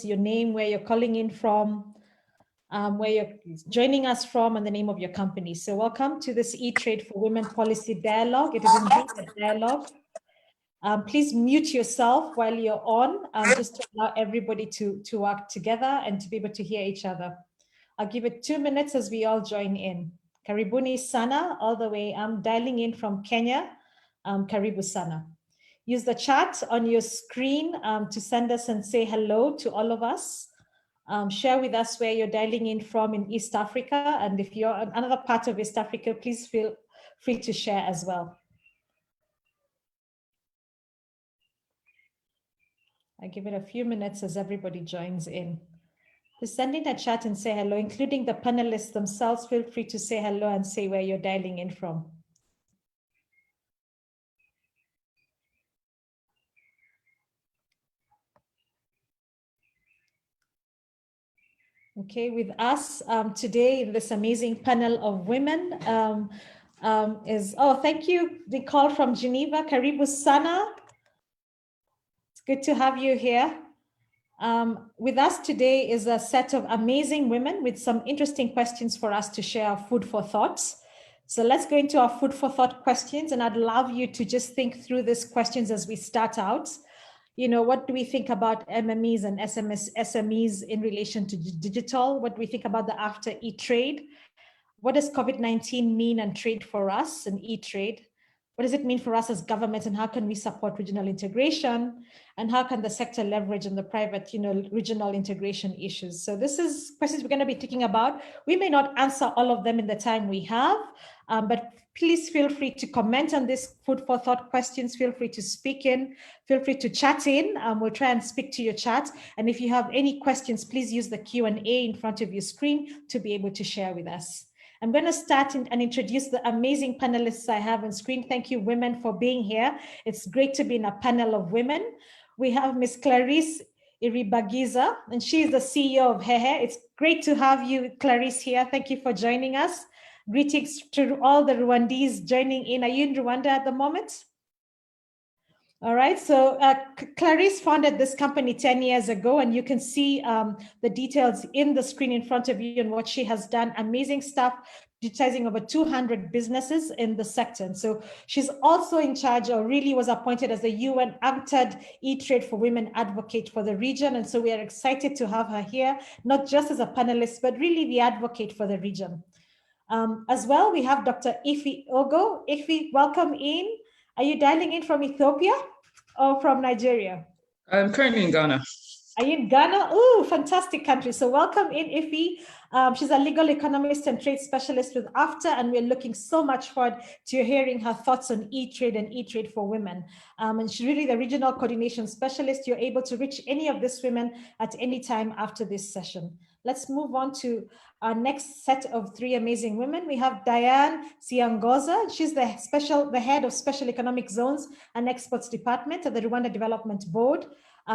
your name, where you're calling in from, where you're joining us from, and the name of your company. So welcome to this eTrade for Women Policy Dialogue. It is indeed a dialogue. Please mute yourself while you're on, just to allow everybody to work together and to be able to hear each other. I'll give it 2 minutes as we all join in. Karibuni sana, all the way. I'm dialing in from Kenya. Karibu sana. Use the chat on your screen to send us and say hello to all of us. Share with us where you're dialing in from in East Africa. And if you're in another part of East Africa, please feel free to share as well. I give it a few minutes as everybody joins in. Just send in a chat and say hello, including the panelists themselves. Feel free to say hello and say where you're dialing in from. Okay, with us today in this amazing panel of women thank you, Nicole from Geneva. Karibu sana. It's good to have you here. With us today is a set of amazing women with some interesting questions for us to share our food for thoughts. So let's go into our food for thought questions, and I'd love you to just think through these questions as we start out. You know, what do we think about MMEs and SMEs in relation to digital? What do we think about the after eTrade? What does COVID-19 mean and trade for us and eTrade? What does it mean for us as government, and how can we support regional integration? And how can the sector leverage on the private, regional integration issues? So this is questions we're going to be thinking about. We may not answer all of them in the time we have, but please feel free to comment on this food for thought questions. Feel free to speak in, feel free to chat in. We'll try and speak to your chat. And if you have any questions, please use the Q&A in front of your screen to be able to share with us. I'm going to start and introduce the amazing panelists I have on screen. Thank you, women, for being here. It's great to be in a panel of women. We have Ms. Clarisse Iribagiza, and she is the CEO of HeHe. It's great to have you, Clarisse, here. Thank you for joining us. Greetings to all the Rwandese joining in. Are you in Rwanda at the moment? All right, so Clarisse founded this company 10 years ago, and you can see the details in the screen in front of you and what she has done. Amazing stuff, digitizing over 200 businesses in the sector. And so she's also in charge, or really was appointed as the UN UNCTAD eTrade for Women advocate for the region. And so we are excited to have her here, not just as a panelist, but really the advocate for the region. As well, we have Dr. Ife Ogo. Ife, welcome in. Are you dialing in from Ethiopia or from Nigeria? I'm currently in Ghana. Are you in Ghana? Oh, fantastic country. So welcome in, Ife. She's a legal economist and trade specialist with AFTA, and we're looking so much forward to hearing her thoughts on eTrade and eTrade for women. And she's really the regional coordination specialist. You're able to reach any of these women at any time after this session. Let's move on to our next set of three amazing women. We have Diane Siangozza. She's the head of Special Economic Zones and Exports Department at the Rwanda Development Board.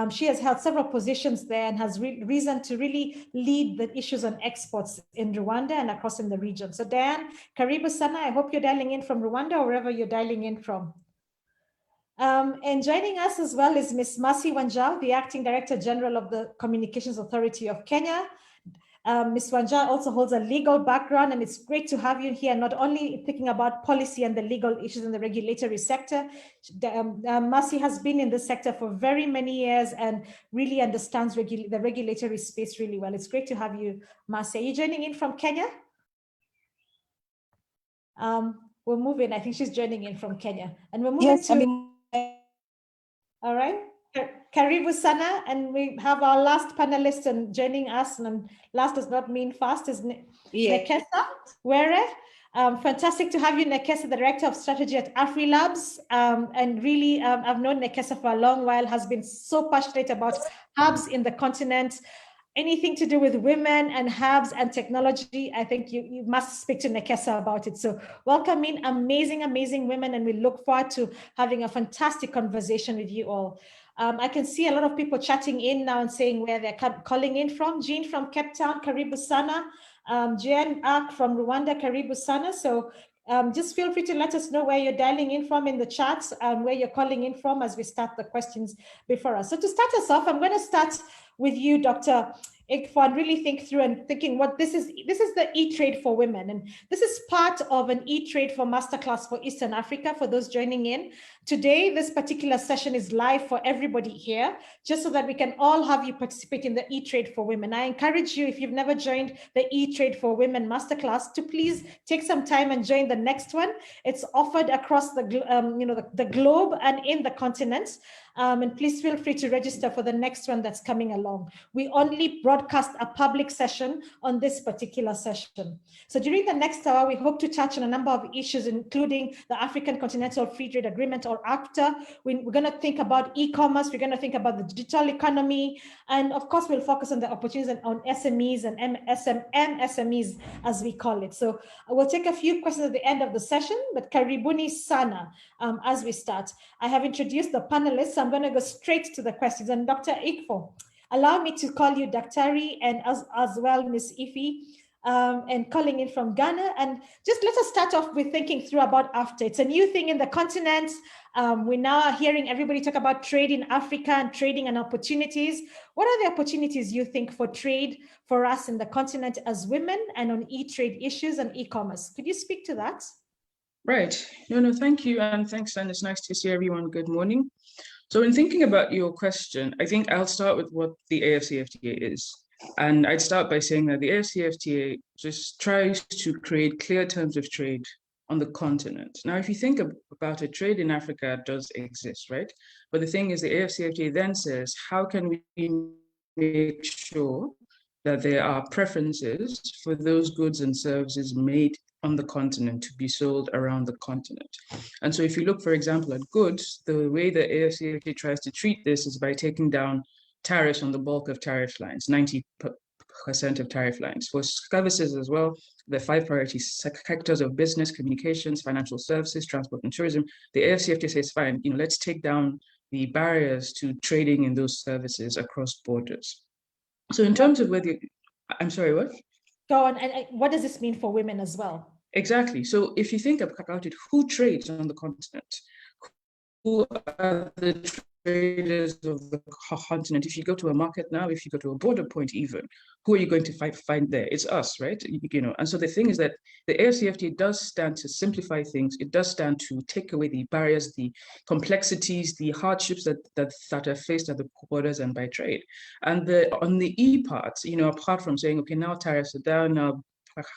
She has held several positions there and has reason to really lead the issues on exports in Rwanda and across in the region. So Diane, karibu sana. I hope you're dialing in from Rwanda or wherever you're dialing in from. And joining us as well is Ms. Mercy Wanjau, the Acting Director General of the Communications Authority of Kenya. Ms. Wanjau also holds a legal background, and it's great to have you here, not only thinking about policy and the legal issues in the regulatory sector. Mercy has been in this sector for very many years and really understands the regulatory space really well. It's great to have you, Mercy. Are you joining in from Kenya? We'll move in. I think she's joining in from Kenya. And we're moving all right. Karibu sana, and we have our last panelist and joining us, and last does not mean fast, is Nekesa Were. Fantastic to have you, Nekesa, the Director of Strategy at Afrilabs. And really, I've known Nekesa for a long while, has been so passionate about hubs in the continent. Anything to do with women and hubs and technology, I think you must speak to Nekesa about it. So welcome in, amazing, amazing women, and we look forward to having a fantastic conversation with you all. I can see a lot of people chatting in now and saying where they're calling in from. Jean from Cape Town, Karibu sana. Jen Ak from Rwanda, Karibu sana. So Just feel free to let us know where you're dialing in from in the chats and where you're calling in from as we start the questions before us. So to start us off, I'm going to start with you, Dr. Ikfo, really think through and thinking what this is the eTrade for women. And this is part of an eTrade for Masterclass for Eastern Africa for those joining in. Today, this particular session is live for everybody here, just so that we can all have you participate in the eTrade for Women. I encourage you, if you've never joined the eTrade for Women Masterclass, to please take some time and join the next one. It's offered across the globe and in the continents. And please feel free to register for the next one that's coming along. We only broadcast a public session on this particular session. So during the next hour, we hope to touch on a number of issues, including the African Continental Free Trade Agreement, or ACTA. We're going to think about e-commerce. We're going to think about the digital economy. And of course, we'll focus on the opportunities on SMEs and SMEs, as we call it. So we'll take a few questions at the end of the session, but karibuni sana as we start. I have introduced the panelists. I'm going to go straight to the questions. And Dr. Ikfo, allow me to call you Daktari, and as well, Ms. Ife, and calling in from Ghana. And just let us start off with thinking through about AFTA. It's a new thing in the continent. We now are hearing everybody talk about trade in Africa and trading and opportunities. What are the opportunities you think for trade for us in the continent as women and on e-trade issues and e-commerce? Could you speak to that? Right. No, thank you. And thanks, and it's nice to see everyone. Good morning. So in thinking about your question, I think I'll start with what the AFCFTA is. And I'd start by saying that the AFCFTA just tries to create clear terms of trade on the continent. Now, if you think about it, trade in Africa does exist, right? But the thing is, the AFCFTA then says, how can we make sure that there are preferences for those goods and services made on the continent to be sold around the continent? And so if you look, for example, at goods, the way the AFCFTA tries to treat this is by taking down tariffs on the bulk of tariff lines, 90% of tariff lines. For services as well, the 5 priority sectors of business, communications, financial services, transport, and tourism, the AFCFTA says, fine, let's take down the barriers to trading in those services across borders. So in terms of whether, I'm sorry, what? Go on, and what does this mean for women as well? Exactly. So if you think about it, who trades on the continent? Who are the traders of the continent? If you go to a market now, if you go to a border point even, who are you going to find there? It's us, right? And so the thing is that the AFCFTA does stand to simplify things. It does stand to take away the barriers, the complexities, the hardships that are faced at the borders and by trade. And on the E part, apart from saying, okay, now tariffs are down, now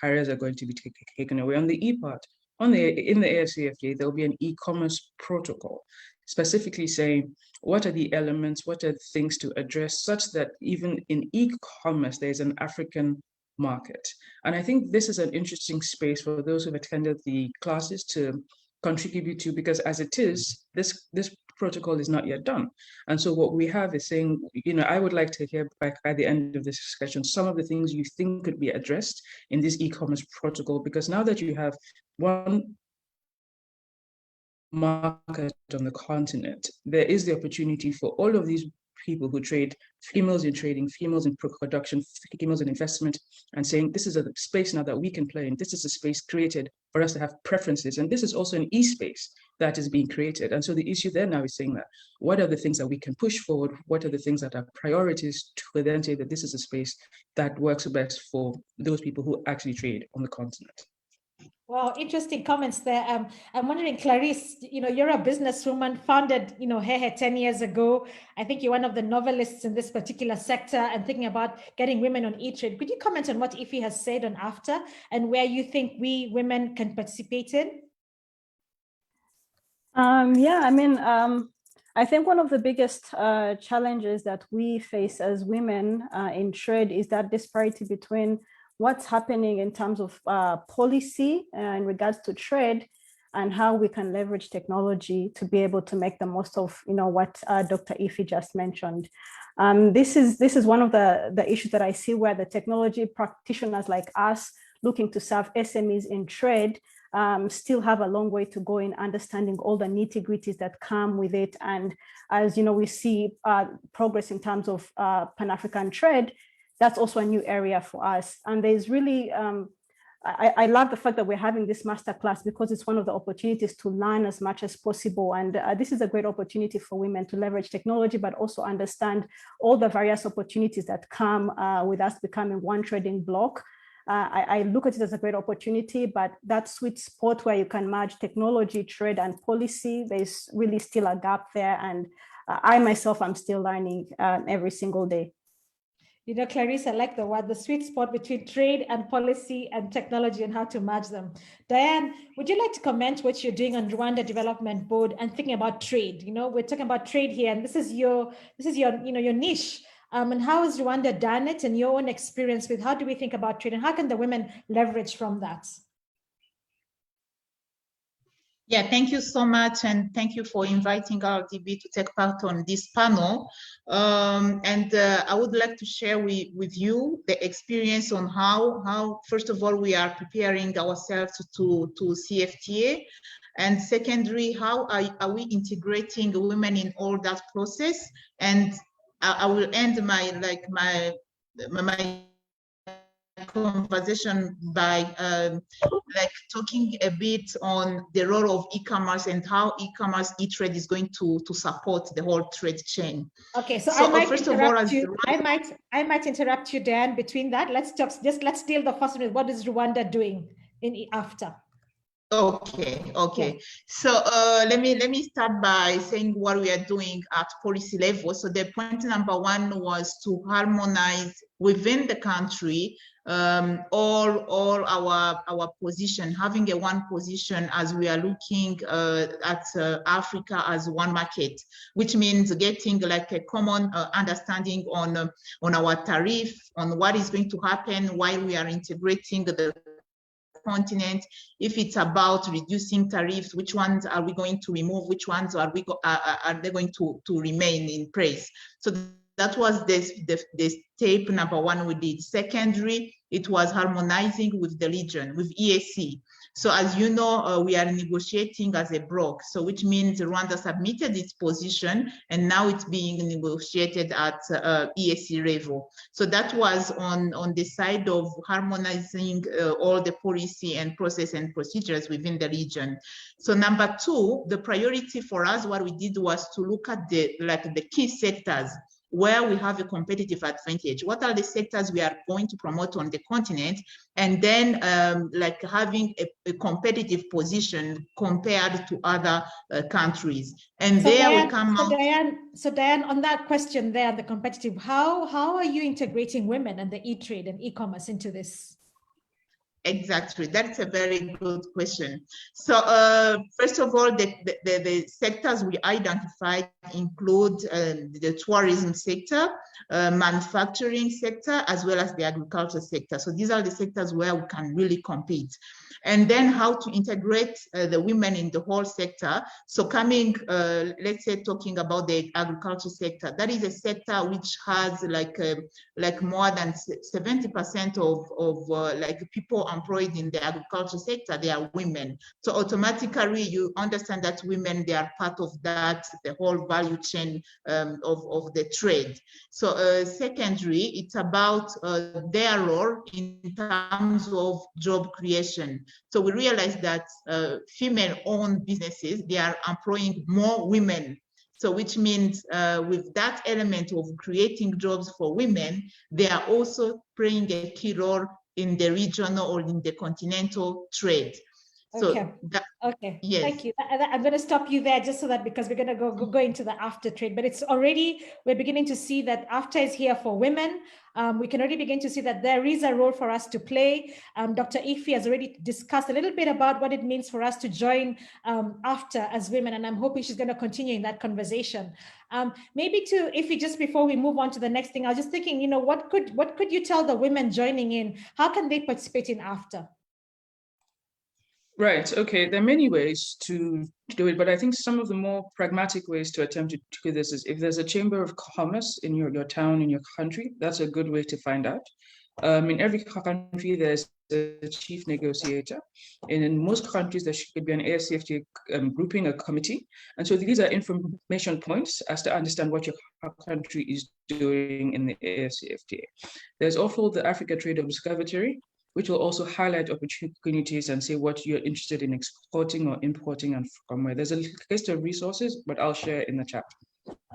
barriers are going to be taken away. On the E part, in the AFCFTA, there'll be an e-commerce protocol, specifically saying what are the elements, what are things to address, such that even in e-commerce, there's an African market. And I think this is an interesting space for those who've attended the classes to contribute to, because as it is, this protocol is not yet done. And so what we have is saying, I would like to hear back by the end of this discussion some of the things you think could be addressed in this e-commerce protocol, because now that you have one market on the continent, there is the opportunity for all of these people who trade, females in trading, females in production, females in investment, and saying this is a space now that we can play in. This is a space created for us to have preferences. And this is also an e-space that is being created. And so the issue there now is saying that what are the things that we can push forward? What are the things that are priorities to then say that this is a space that works best for those people who actually trade on the continent? Wow, interesting comments there. I'm wondering, Clarisse, you're a businesswoman, founded, HeHe 10 years ago. I think you're one of the novelists in this particular sector and thinking about getting women on eTrade. Could you comment on what Ife has said on AFTA and where you think we women can participate in? I think one of the biggest challenges that we face as women in trade is that disparity between what's happening in terms of policy in regards to trade and how we can leverage technology to be able to make the most of what Dr. Ife just mentioned. This is one of the issues that I see where the technology practitioners like us looking to serve SMEs in trade still have a long way to go in understanding all the nitty-gritties that come with it. And as we see progress in terms of Pan-African trade, that's also a new area for us. And there's really I love the fact that we're having this masterclass because it's one of the opportunities to learn as much as possible. And this is a great opportunity for women to leverage technology, but also understand all the various opportunities that come with us becoming one trading block. I look at it as a great opportunity, but that sweet spot where you can merge technology, trade, and policy, there's really still a gap there. And I myself, I'm still learning every single day. You know, Clarisse, I like the word, the sweet spot between trade and policy and technology and how to merge them. Diane, would you like to comment what you're doing on Rwanda Development Board and thinking about trade? You know, we're talking about trade here, and this is your your niche. And how has Rwanda done it, and your own experience with how do we think about trade, and how can the women leverage from that? Yeah, thank you so much, and thank you for inviting RDB to take part on this panel. I would like to share with you the experience on how first of all, we are preparing ourselves to CFTA, and secondly, how are we integrating women in all that process. And I will end my conversation by talking a bit on the role of e-commerce and how e-commerce, eTrade is going to support the whole trade chain. Okay, so I might interrupt you, Dan, between that. Let's deal the first with what is Rwanda doing after. Okay. So let me start by saying what we are doing at policy level. So the point number one was to harmonize within the country all our position, having a one position as we are looking at Africa as one market, which means getting like a common understanding on our tariff, on what is going to happen while we are integrating the continent. If it's about reducing tariffs, which ones are we going to remove? Which ones are they going to remain in place? So that was the step number one we did. Secondary, it was harmonizing with the region, with EAC. So as you know, we are negotiating as a bloc, so which means Rwanda submitted its position and now it's being negotiated at EAC level. So that was on the side of harmonizing all the policy and process and procedures within the region. So number two, the priority for us, what we did was to look at the key sectors where we have a competitive advantage. What are the sectors we are going to promote on the continent? And then having a competitive position compared to other countries. And so there Diane, we come out. So Diane, on that question there, the competitive, how are you integrating women and the e-trade and e-commerce into this? Exactly, that's a very good question. So first of all, the sectors we identified include the tourism sector, manufacturing sector, as well as the agriculture sector. So these are the sectors where we can really compete. And then how to integrate the women in the whole sector. So coming, let's say, talking about the agriculture sector, that is a sector which has like more than 70% of people employed in the agriculture sector, they are women. So automatically you understand that women, they are part of that, the whole value chain of the trade. So secondary, it's about their role in terms of job creation. So we realize that female-owned businesses, they are employing more women. So which means with that element of creating jobs for women, they are also playing a key role in the regional or in the continental trade. So okay. Okay. Yes. Thank you. I'm going to stop you there just so that because we're going to go into the after trade, but it's already, we're beginning to see that after is here for women. We can already begin to see that there is a role for us to play. Dr. Ife has already discussed a little bit about what it means for us to join after as women, and I'm hoping she's going to continue in that conversation. Maybe to Ife, just before we move on to the next thing, I was just thinking, you know, what could you tell the women joining in? How can they participate in after? Right. Okay. There are many ways to do it, but I think some of the more pragmatic ways to attempt to do this is if there's a chamber of commerce in your town, in your country, that's a good way to find out. In every country, there's a chief negotiator. And in most countries, there should be an ASCFTA grouping, a committee. And so these are information points as to understand what your country is doing in the ASCFTA. There's also the Africa Trade Observatory. which will also highlight opportunities and say what you're interested in exporting or importing and from where. There's a list of resources, but I'll share in the chat.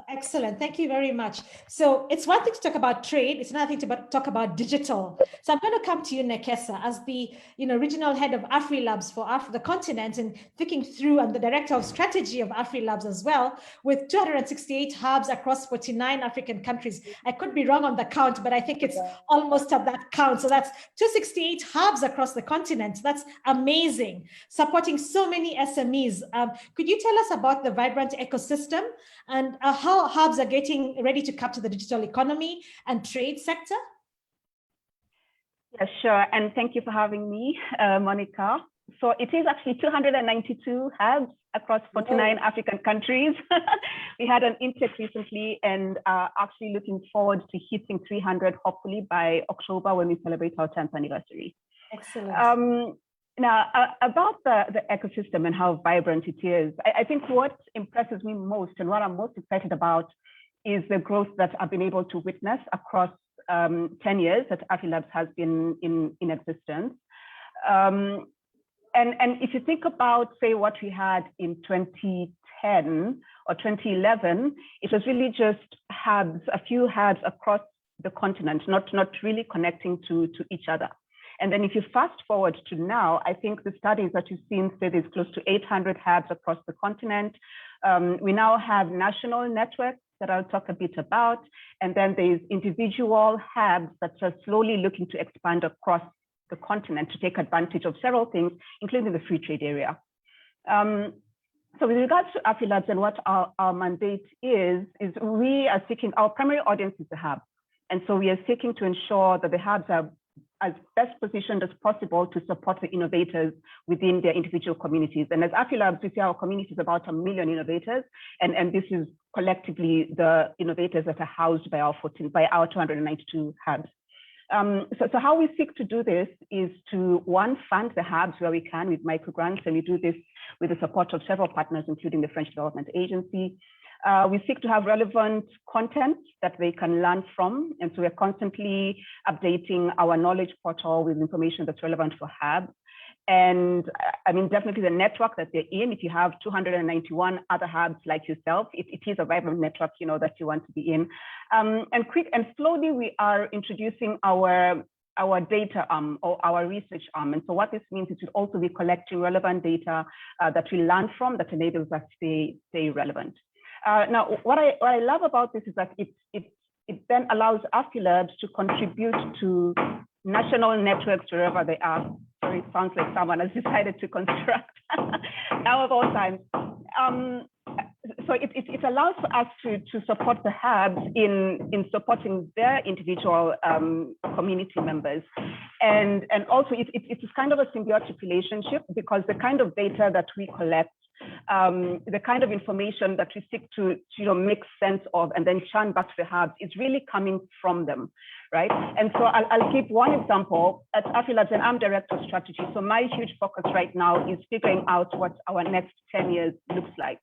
Excellent. Thank you very much. So it's one thing to talk about trade. It's another thing to talk about digital. So I'm going to come to you, Nekesa, as the regional head of Afrilabs for the continent, and thinking through, and the director of strategy of Afrilabs as well, with 268 hubs across 49 African countries. I could be wrong on the count, but I think it's almost at that count. So that's 268 hubs across the continent. That's amazing. Supporting so many SMEs. Could you tell us about the vibrant ecosystem and how hubs are getting ready to capture the digital economy and trade sector? Yeah, sure. And thank you for having me, Monica. So it is actually 292 hubs across 49 African countries. We had an intake recently and actually looking forward to hitting 300, hopefully by October when we celebrate our 10th anniversary. Excellent. Now, about the ecosystem and how vibrant it is, I think what impresses me most and what I'm most excited about is the growth that I've been able to witness across 10 years that Afrilabs has been in existence. And if you think about, say, what we had in 2010 or 2011, it was really just hubs, a few hubs across the continent, not really connecting to each other. And then if you fast forward to now, I think the studies that you've seen say there's close to 800 hubs across the continent. We now have national networks that I'll talk a bit about. And then there's individual hubs that are slowly looking to expand across the continent to take advantage of several things, including the free trade area. So with regards to Afrilabs and what our mandate is we are seeking, our primary audience is the hub. And so we are seeking to ensure that the hubs are as best positioned as possible to support the innovators within their individual communities. And as Afrilabs, we see our community is about 1 million innovators, and this is collectively the innovators that are housed by our 292 hubs. So how we seek to do this is to, one, fund the hubs where we can with microgrants, and we do this with the support of several partners, including the French Development Agency. We seek to have relevant content that they can learn from. And so we're constantly updating our knowledge portal with information that's relevant for hubs. And I mean, definitely the network that they're in, if you have 291 other hubs like yourself, it is a vibrant network, that you want to be in. And slowly we are introducing our data arm or our research arm. And so what this means is we'll also be collecting relevant data that we learn from that enables us to stay relevant. Now, what I love about this is that it then allows Afrilabs to contribute to national networks wherever they are. Sorry, it sounds like someone has decided to construct now of all times. So it allows for us to support the hubs in supporting their individual community members. And also it's kind of a symbiotic relationship, because the kind of data that we collect, the kind of information that we seek to make sense of and then churn back to the hubs is really coming from them, right? And so I'll give one example. At Afrilabs, and I'm director of strategy, so my huge focus right now is figuring out what our next 10 years looks like.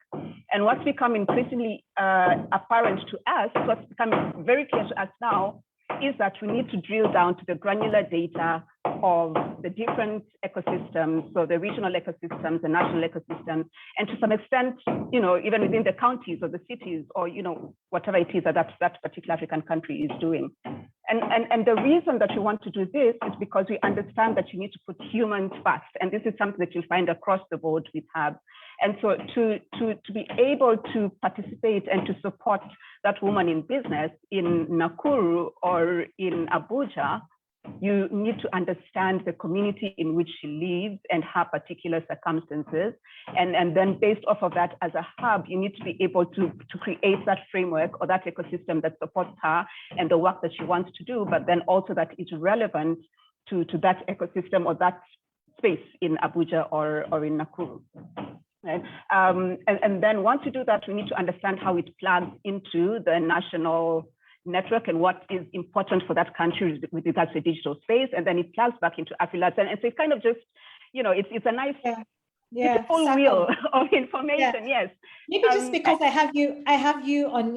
And what's become increasingly apparent to us, what's becoming very clear to us now, is that we need to drill down to the granular data of the different ecosystems, so the regional ecosystems, the national ecosystems, and to some extent, even within the counties or the cities, or whatever it is that particular African country is doing. And the reason that we want to do this is because we understand that you need to put humans first, and this is something that you'll find across the board with hubs. And so to be able to participate and to support that woman in business in Nakuru or in Abuja, you need to understand the community in which she lives and her particular circumstances. And then based off of that, as a hub, you need to be able to create that framework or that ecosystem that supports her and the work that she wants to do, but then also that is relevant to that ecosystem or that space in Abuja or in Nakuru. Right? And then once you do that, we need to understand how it plugs into the national network and what is important for that country with regards to digital space. And then it plugs back into Afrilabs. And so it's kind of just, it's a nice Yeah, full wheel of information. Yes. Maybe just because I have you on,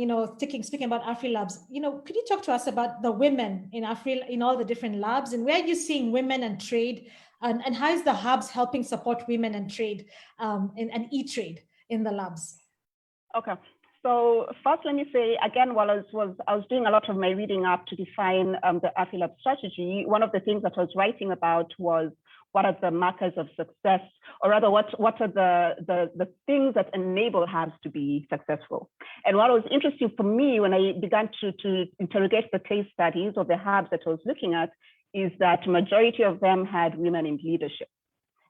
speaking about Afrilabs, could you talk to us about the women in in all the different labs, and where are you seeing women and trade, and how is the hubs helping support women and trade and eTrade in the labs? Okay. So first, let me say again, while I was doing a lot of my reading up to define the Afrilabs strategy, one of the things that I was writing about was what are the markers of success, or rather, what are the things that enable hubs to be successful? And what was interesting for me when I began to interrogate the case studies of the hubs that I was looking at is that majority of them had women in leadership,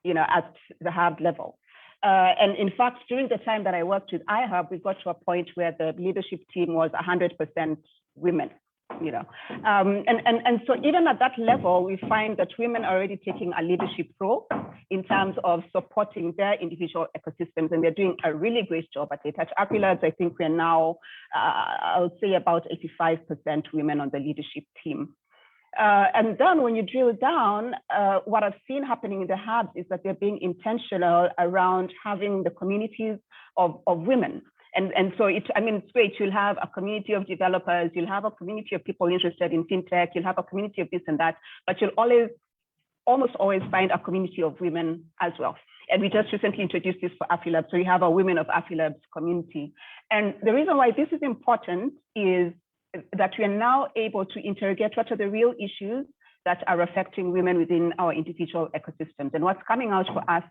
at the hub level. And in fact, during the time that I worked with iHub, we got to a point where the leadership team was 100% women. And so even at that level, we find that women are already taking a leadership role in terms of supporting their individual ecosystems, and they're doing a really great job at it. At Afrilabs, I think we're now, I would say about 85% women on the leadership team. And then when you drill down, what I've seen happening in the hubs is that they're being intentional around having the communities of women. And so it's great. You'll have a community of developers, you'll have a community of people interested in fintech, you'll have a community of this and that, but you'll almost always find a community of women as well. And we just recently introduced this for Afrilabs. So you have a Women of Afrilabs community. And the reason why this is important is that we are now able to interrogate what are the real issues that are affecting women within our individual ecosystems. And what's coming out for us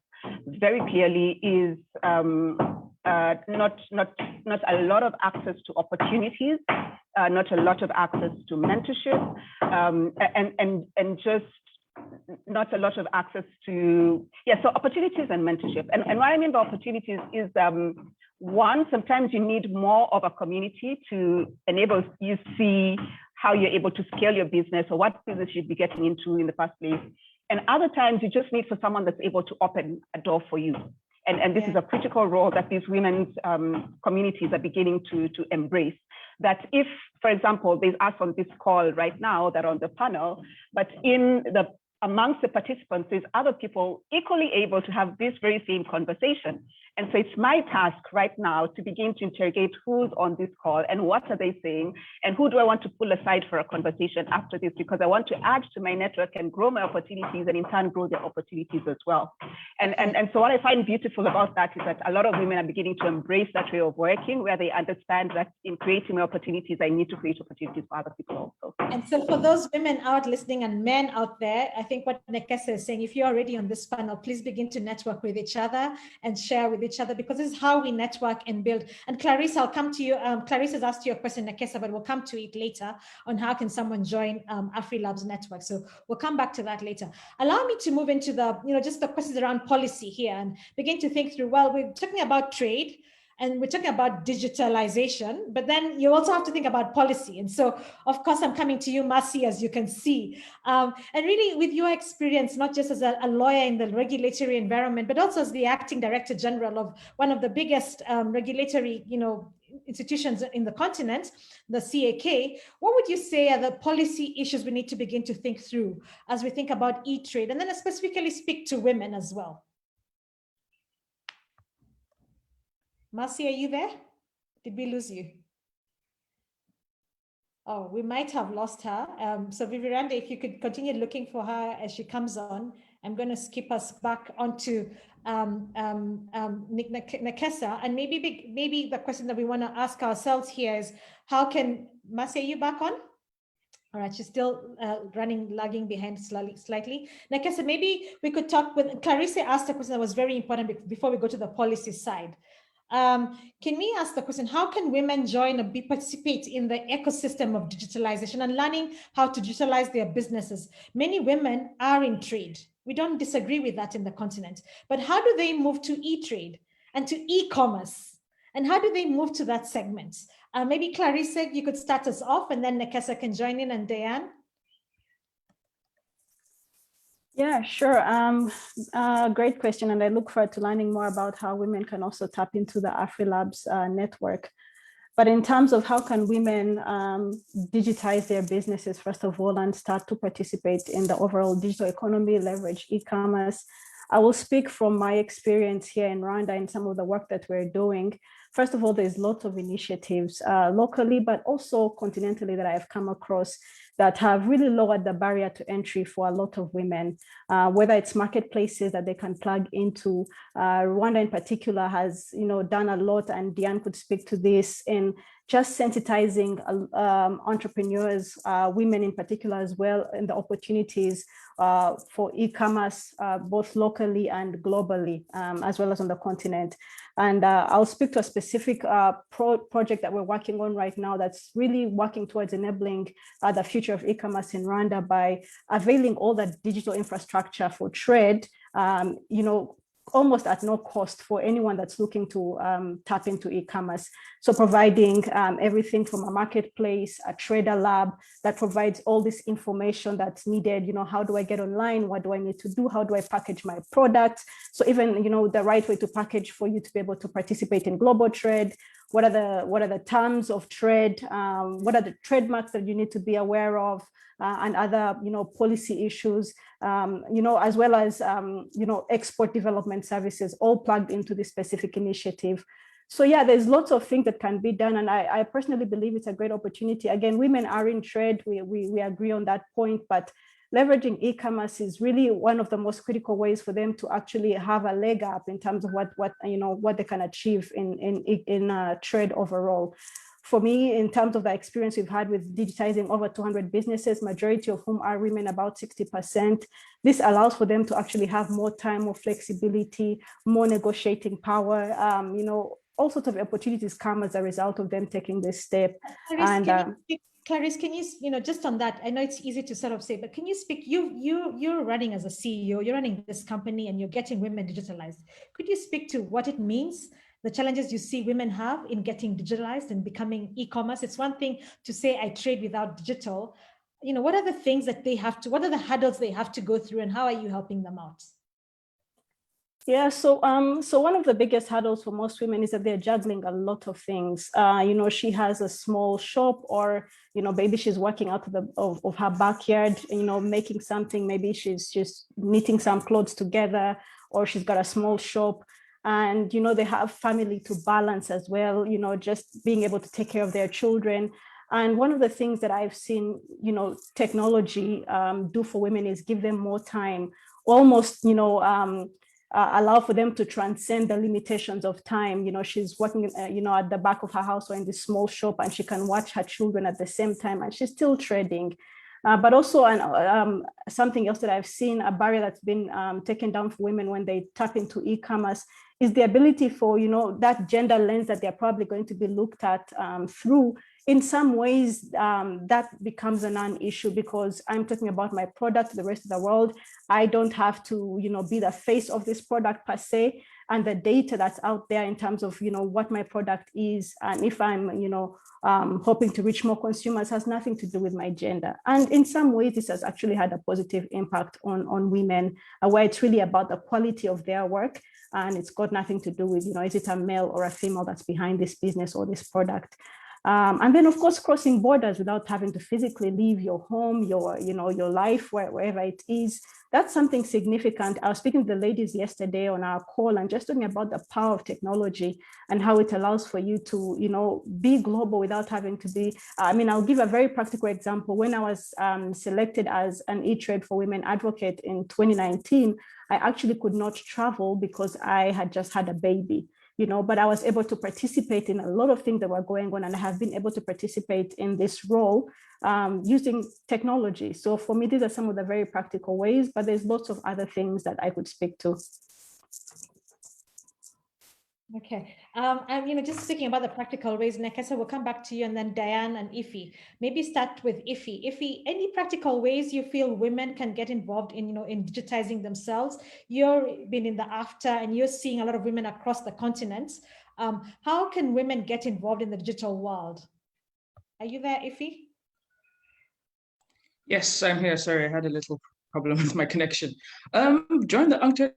very clearly is not a lot of access to opportunities, not a lot of access to mentorship, and just not a lot of access to, so opportunities and mentorship. And what I mean by opportunities is, one, sometimes you need more of a community to enable you see how you're able to scale your business or what business you'd be getting into in the first place. And other times you just need for someone that's able to open a door for you. And this is a critical role that these women's communities are beginning to embrace. That if, for example, there's us on this call right now that are on the panel, but amongst the participants, there's other people equally able to have this very same conversation. And so it's my task right now to begin to interrogate who's on this call and what are they saying, and who do I want to pull aside for a conversation after this, because I want to add to my network and grow my opportunities and in turn grow their opportunities as well. And so what I find beautiful about that is that a lot of women are beginning to embrace that way of working, where they understand that in creating my opportunities, I need to create opportunities for other people also. And so for those women out listening and men out there, I think what Nekesa is saying, if you're already on this panel, please begin to network with each other and share with each other, because this is how we network and build. And Clarisse, I'll come to you. Clarisse has asked you a question, Nekesa, but we'll come to it later on how can someone join Afrilabs network. So we'll come back to that later. Allow me to move into the, just the questions around policy here and begin to think through, well, we're talking about trade, and we're talking about digitalization, but then you also have to think about policy. And so, of course, I'm coming to you, Masi, as you can see. And really, with your experience, not just as a lawyer in the regulatory environment, but also as the acting director general of one of the biggest regulatory, institutions in the continent, the CAK, what would you say are the policy issues we need to begin to think through as we think about eTrade, and then specifically speak to women as well? Masi, are you there? Did we lose you? Oh, we might have lost her. So Viviranda, if you could continue looking for her as she comes on, I'm going to skip us back onto Nekesa. And maybe the question that we want to ask ourselves here is, how can, Masi, are you back on? All right, she's still lagging behind slightly. Nekesa, maybe we could talk with, Clarisse asked a question that was very important before we go to the policy side. Can we ask the question, how can women join or participate in the ecosystem of digitalization and learning how to digitalize their businesses? Many women are in trade. We don't disagree with that in the continent, but how do they move to eTrade and to e-commerce? And how do they move to that segment? Maybe Clarisse, you could start us off, and then Nekesa can join in, and Diane. Yeah, sure. Great question. And I look forward to learning more about how women can also tap into the Afrilabs network. But in terms of how can women digitize their businesses, first of all, and start to participate in the overall digital economy, leverage e-commerce, I will speak from my experience here in Rwanda and some of the work that we're doing. First of all, there's lots of initiatives locally, but also continentally that I've come across that have really lowered the barrier to entry for a lot of women, whether it's marketplaces that they can plug into. Rwanda in particular has, done a lot, and Diane could speak to this, in just sensitizing entrepreneurs, women in particular as well, and the opportunities for e-commerce, both locally and globally, as well as on the continent. And I'll speak to a specific project that we're working on right now that's really working towards enabling the future of e-commerce in Rwanda by availing all the digital infrastructure for trade, almost at no cost for anyone that's looking to tap into e-commerce. So providing everything from a marketplace, a trader lab that provides all this information that's needed. How do I get online? What do I need to do? How do I package my products? So even, the right way to package for you to be able to participate in global trade. What are the terms of trade? What are the trademarks that you need to be aware of? And other, policy issues, as well as, export development services, all plugged into this specific initiative. So yeah, there's lots of things that can be done. And I personally believe it's a great opportunity. Again, women are in trade, we agree on that point, but leveraging e-commerce is really one of the most critical ways for them to actually have a leg up in terms of what they can achieve in trade overall. For me, in terms of the experience we've had with digitizing over 200 businesses, majority of whom are women, about 60%, this allows for them to actually have more time, more flexibility, more negotiating power. All sorts of opportunities come as a result of them taking this step. Clarisse, can you, just on that, I know it's easy to sort of say, but can you speak, you're running as a CEO, you're running this company and you're getting women digitalized. Could you speak to what it means, the challenges you see women have in getting digitalized and becoming e-commerce? It's one thing to say, I trade without digital. What are the things that what are the hurdles they have to go through, and how are you helping them out? Yeah, so one of the biggest hurdles for most women is that they're juggling a lot of things. She has a small shop, or maybe she's working out of her backyard, making something. Maybe she's just knitting some clothes together, or she's got a small shop. And they have family to balance as well. Just being able to take care of their children. And one of the things that I've seen, technology do for women is give them more time, almost, allow for them to transcend the limitations of time. She's working, at the back of her house or in this small shop, and she can watch her children at the same time, and she's still trading. But also, something else that I've seen, a barrier that's been taken down for women when they tap into e-commerce, is the ability for, that gender lens that they're probably going to be looked at through. In some ways, that becomes a non-issue, because I'm talking about my product to the rest of the world. I don't have to, be the face of this product per se, and the data that's out there in terms of, what my product is, and if I'm, hoping to reach more consumers, has nothing to do with my gender. And in some ways, this has actually had a positive impact on women, where it's really about the quality of their work, and it's got nothing to do with, is it a male or a female that's behind this business or this product. And then, of course, crossing borders without having to physically leave your home, your life, wherever it is. That's something significant. I was speaking to the ladies yesterday on our call, and just talking about the power of technology and how it allows for you to, be global without having to be. I'll give a very practical example. When I was selected as an eTrade for Women advocate in 2019, I actually could not travel because I had just had a baby. But I was able to participate in a lot of things that were going on, and I have been able to participate in this role using technology. So for me, these are some of the very practical ways, but there's lots of other things that I could speak to. Okay, and just speaking about the practical ways, Nekesa, we'll come back to you, and then Diane and Ify. Maybe start with Ify. Ify, any practical ways you feel women can get involved in, in digitizing themselves? You've been in the AFTA, and you're seeing a lot of women across the continent. How can women get involved in the digital world? Are you there, Ify? Yes, I'm here. Sorry, I had a little problem with my connection. Join the Untitled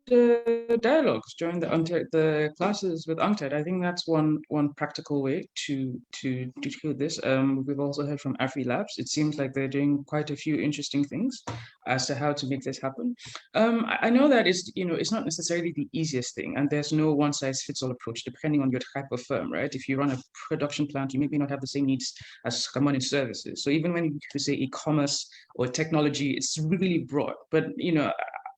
dialogues, join the classes with Untitled. I think that's one practical way to do this. We've also heard from Afrilabs. It seems like they're doing quite a few interesting things as to how to make this happen. I know that it's not necessarily the easiest thing, and there's no one size fits all approach depending on your type of firm, right? If you run a production plant, you maybe not have the same needs as someone in services. So even when you say e-commerce or technology, it's really broad. But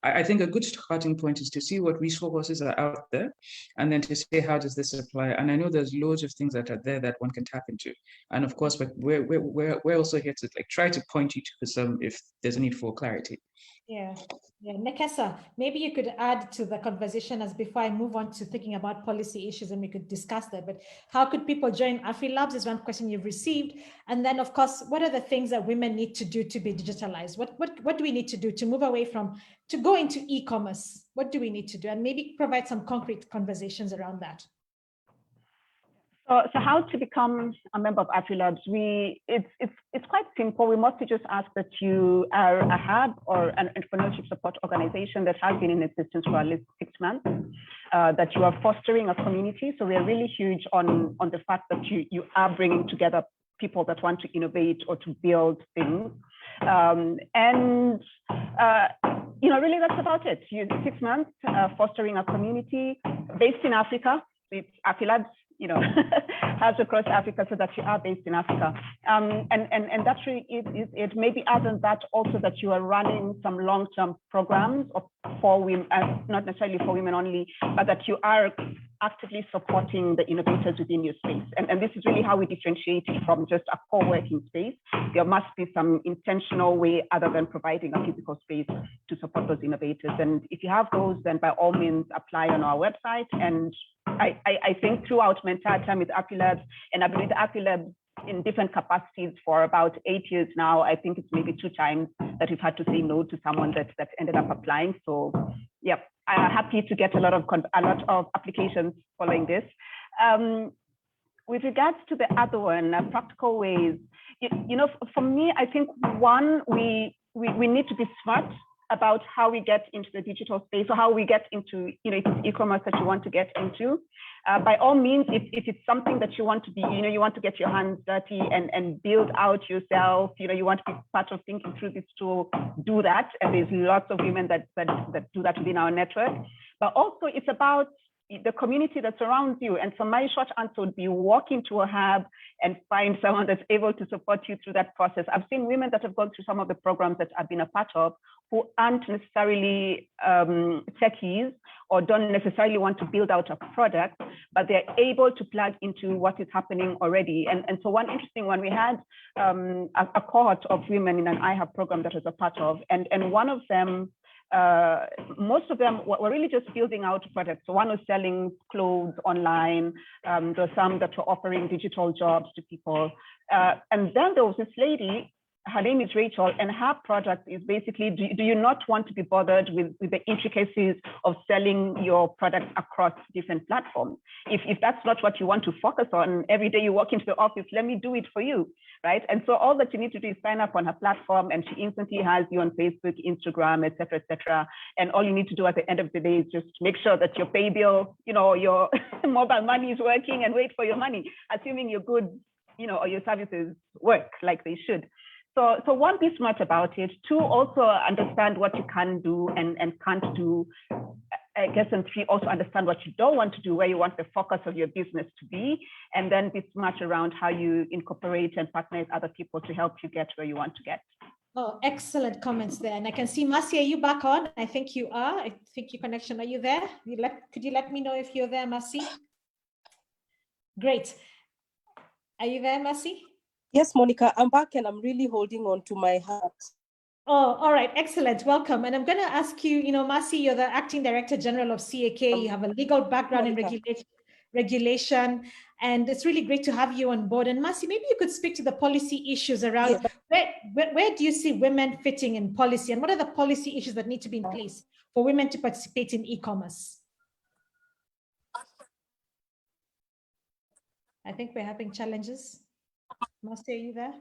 I think a good starting point is to see what resources are out there, and then to say, how does this apply? And I know there's loads of things that are there that one can tap into. And of course, we're also here to try to point you to some if there's a need for clarity. Yeah. Nekesa, maybe you could add to the conversation as before I move on to thinking about policy issues, and we could discuss that. But how could people join Afrilabs is one question you've received. And then, of course, what are the things that women need to do to be digitalized? What do we need to do to move away from, to go into e-commerce? What do we need to do? And maybe provide some concrete conversations around that. So how to become a member of Afrilabs? It's quite simple. We mostly just ask that you are a hub or an entrepreneurship support organization that has been in existence for at least 6 months, that you are fostering a community. So we are really huge on the fact that you are bringing together people that want to innovate or to build things. Really that's about it. 6 months fostering a community based in Africa. It's Afrilabs, has across Africa, so that you are based in Africa. And that's really it. Maybe other than that, also that you are running some long-term programs for women, not necessarily for women only, but that you are actively supporting the innovators within your space. And this is really how we differentiate it from just a co-working space. There must be some intentional way other than providing a physical space to support those innovators. And if you have those, then by all means apply on our website. And I think throughout my entire time with Afrilabs, and I've been with Afrilabs in different capacities for about 8 years now. I think it's maybe 2 times that we've had to say no to someone that ended up applying. So yeah, I'm happy to get a lot of applications following this. With regards to the other one, practical ways, for me, I think one, we need to be smart about how we get into the digital space, or how we get into, if it's e-commerce that you want to get into. By all means, if it's something that you want to be, you want to get your hands dirty and build out yourself, you want to be part of thinking through this tool, do that. And there's lots of women that do that within our network. But also it's about the community that surrounds you. And so my short answer would be walk into a hub and find someone that's able to support you through that process. I've seen women that have gone through some of the programs that I've been a part of who aren't necessarily techies or don't necessarily want to build out a product, but they're able to plug into what is happening already. And so one interesting one, we had a cohort of women in an HeHe program that I was a part of, and one of them, most of them were really just building out products. So one was selling clothes online. There were some that were offering digital jobs to people. And then there was this lady, her name is Rachel, and her product is basically, do you not want to be bothered with the intricacies of selling your product across different platforms? If that's not what you want to focus on, every day you walk into the office, let me do it for you, right? And so all that you need to do is sign up on her platform, and she instantly has you on Facebook, Instagram, et cetera, et cetera. And all you need to do at the end of the day is just make sure that your pay bill, your mobile money is working, and wait for your money, assuming your goods, or your services work like they should. So one, be smart about it. 2, also understand what you can do and can't do. I guess, and 3, also understand what you don't want to do, where you want the focus of your business to be, and then be smart around how you incorporate and partner with other people to help you get where you want to get. Oh, excellent comments there. And I can see, Mercy, are you back on? I think you are. I think your connection, are you there? Could you let me know if you're there, Mercy? Great. Are you there, Mercy? Yes, Monica, I'm back and I'm really holding on to my heart. Oh, all right. Excellent. Welcome. And I'm going to ask you, Mercy, you're the Acting Director General of CAK. You have a legal background in regulation, and it's really great to have you on board. And Mercy, maybe you could speak to the policy issues around where do you see women fitting in policy, and what are the policy issues that need to be in place for women to participate in e-commerce? I think we're having challenges. Mercy, are you there?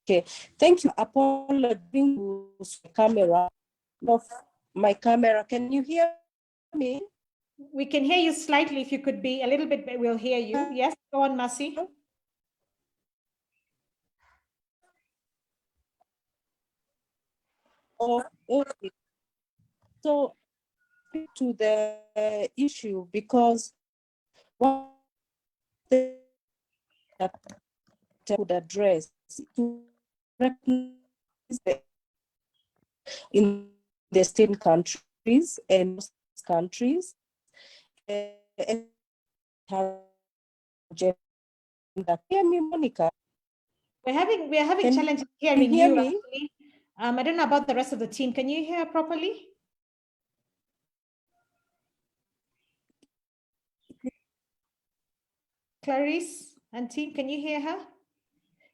Okay, thank you. Apologizing to camera. Of my camera. Can you hear me? We can hear you slightly. If you could be a little bit, we'll hear you. Yes, go on, Masi. Oh, okay. So to the issue, because what that would address to in the same countries and countries and gender. Hear me, Monica? We're having Can challenges hearing you hear you. me? Actually. I don't know about the rest of the team. Can you hear properly? Clarisse and team, can you hear her?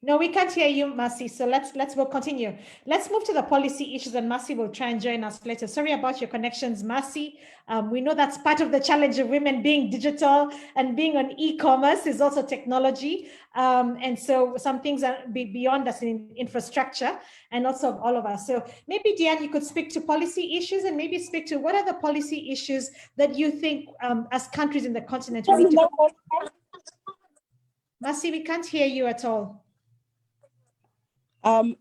No, we can't hear you, Masi. So let's we'll continue. Let's move to the policy issues, and Masi will try and join us later. Sorry about your connections, Masi. We know that's part of the challenge of women being digital and being on e-commerce is also technology. And so some things are beyond us in infrastructure and also all of us. So maybe Diane, you could speak to policy issues and maybe speak to what are the policy issues that you think as countries in the continent we need to. Masi, we can't hear you at all.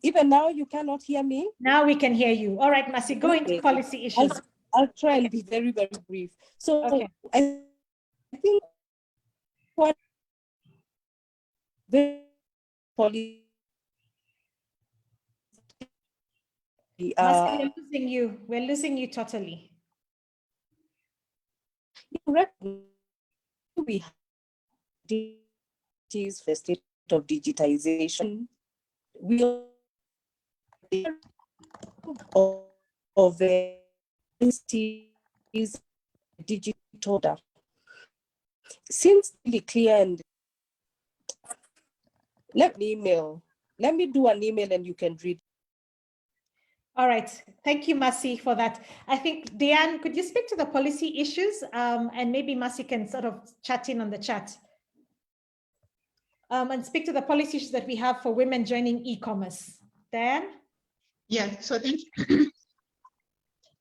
Even now you cannot hear me? Now we can hear you. All right, Masi, go into policy issues. I'll try and be very, very brief. So okay. I think what the policy Masi, we're losing you. We're losing you totally. We have the state of digitization. We of the digital data seems really clear, and let me do an email and you can read. All right, thank you, Masi, for that. I think, Diane, could you speak to the policy issues, and maybe Masi can sort of chat in on the chat, and speak to the policy issues that we have for women joining e-commerce. Diane? Yeah, so thank you.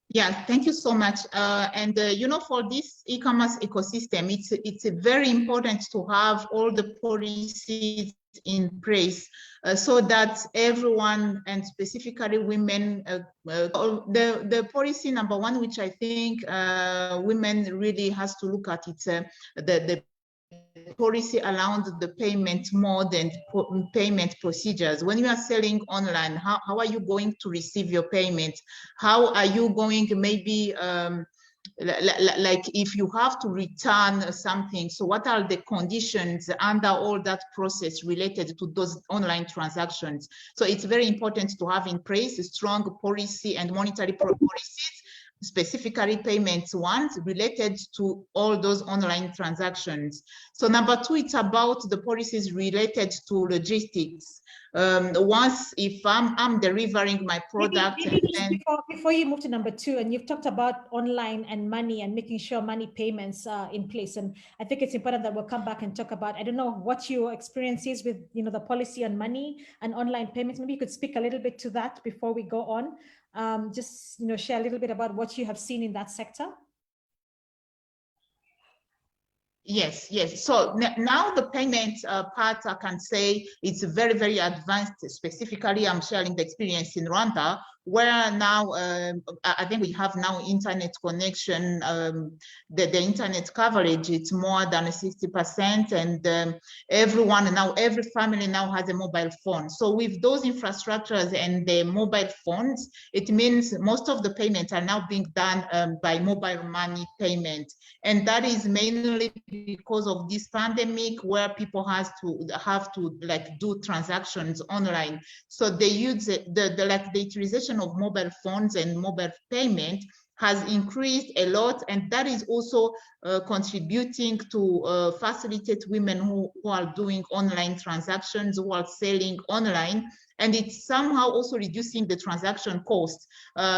Yeah, thank you so much. You know, for this e-commerce ecosystem, it's very important to have all the policies in place so that everyone, and specifically women, the policy number one, which I think women really has to look at, it's the policy around the payment mode and payment procedures. When you are selling online, how are you going to receive your payment? How are you going to maybe like if you have to return something, so what are the conditions under all that process related to those online transactions? So it's very important to have in place a strong policy and monetary policies, specifically payments ones related to all those online transactions. So number two, it's about the policies related to logistics. Once if I'm delivering my product, maybe and before you move to number two, and you've talked about online and money and making sure money payments are in place, and I think it's important that we'll come back and talk about, I don't know what your experience is with, you know, the policy on money and online payments. Maybe you could speak a little bit to that before we go on. Just, you know, share a little bit about what you have seen in that sector. Yes. So now the payment part, I can say it's very, very advanced. Specifically, I'm sharing the experience in Rwanda, where now I think we have now internet connection. The internet coverage, it's more than 60%, and everyone now, every family now has a mobile phone. So with those infrastructures and the mobile phones, it means most of the payments are now being done by mobile money payment. And that is mainly because of this pandemic, where people have to like do transactions online. So they use the utilization of mobile phones and mobile payment has increased a lot, and that is also contributing to facilitate women who are doing online transactions, who are selling online, And it's somehow also reducing the transaction cost,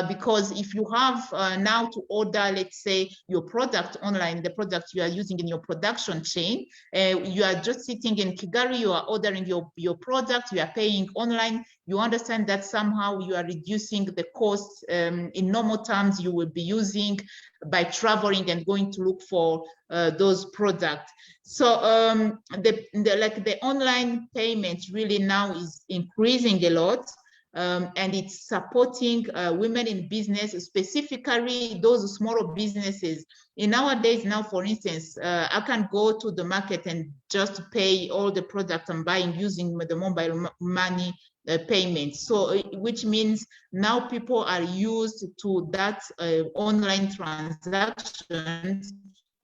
because if you have now to order, let's say, your product online, the product you are using in your production chain, you are just sitting in Kigali, you are ordering your product, you are paying online, you understand that somehow you are reducing the cost in normal terms you will be using by traveling and going to look for those products. So the online payment really now is increasing a lot, and it's supporting women in business, specifically those smaller businesses. In nowadays now, for instance, I can go to the market and just pay all the products I'm buying using the mobile money payment. So which means now people are used to that online transactions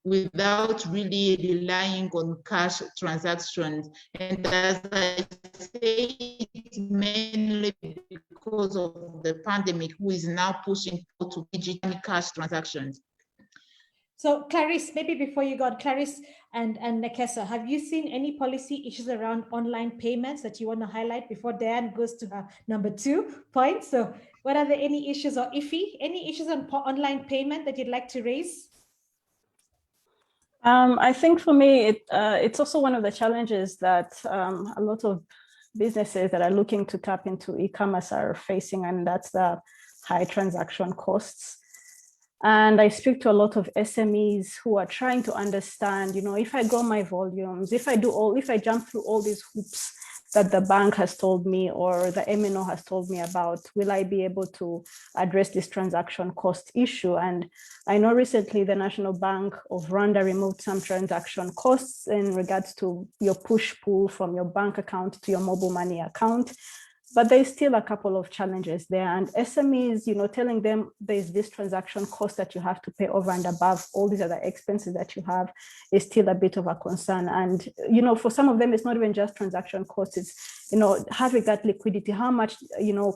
without really relying on cash transactions. And as I say, it's mainly because of the pandemic, who is now pushing to digital cash transactions. So Clarisse, maybe before you go on, Clarisse and Nekesa, have you seen any policy issues around online payments that you want to highlight before Diane goes to her number 2 point? So what are there any issues, or any issues on online payment that you'd like to raise? I think for me, it's also one of the challenges that a lot of businesses that are looking to tap into e-commerce are facing, and that's the high transaction costs. And I speak to a lot of SMEs who are trying to understand, if I grow my volumes, if I jump through all these hoops that the bank has told me or the MNO has told me about, will I be able to address this transaction cost issue? And I know recently the National Bank of Rwanda removed some transaction costs in regards to your push-pull from your bank account to your mobile money account. But there's still a couple of challenges there. And SMEs, telling them there's this transaction cost that you have to pay over and above all these other expenses that you have is still a bit of a concern. And, for some of them, it's not even just transaction costs. It's, having that liquidity, how much,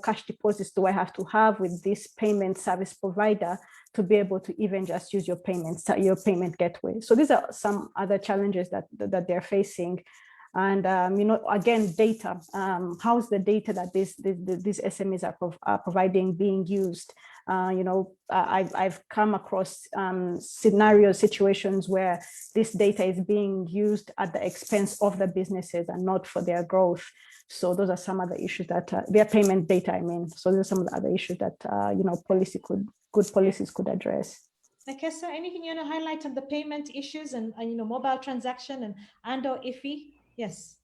cash deposits do I have to have with this payment service provider to be able to even just use your payment gateway. So these are some other challenges that they're facing. And, again, data, how's the data that these SMEs are providing being used? I've come across situations where this data is being used at the expense of the businesses and not for their growth. So those are some of the issues that their payment data, So those are some of the other issues that, good policies could address. Nekesa, anything you want to highlight on the payment issues and mobile transaction and/or IFI? Yes.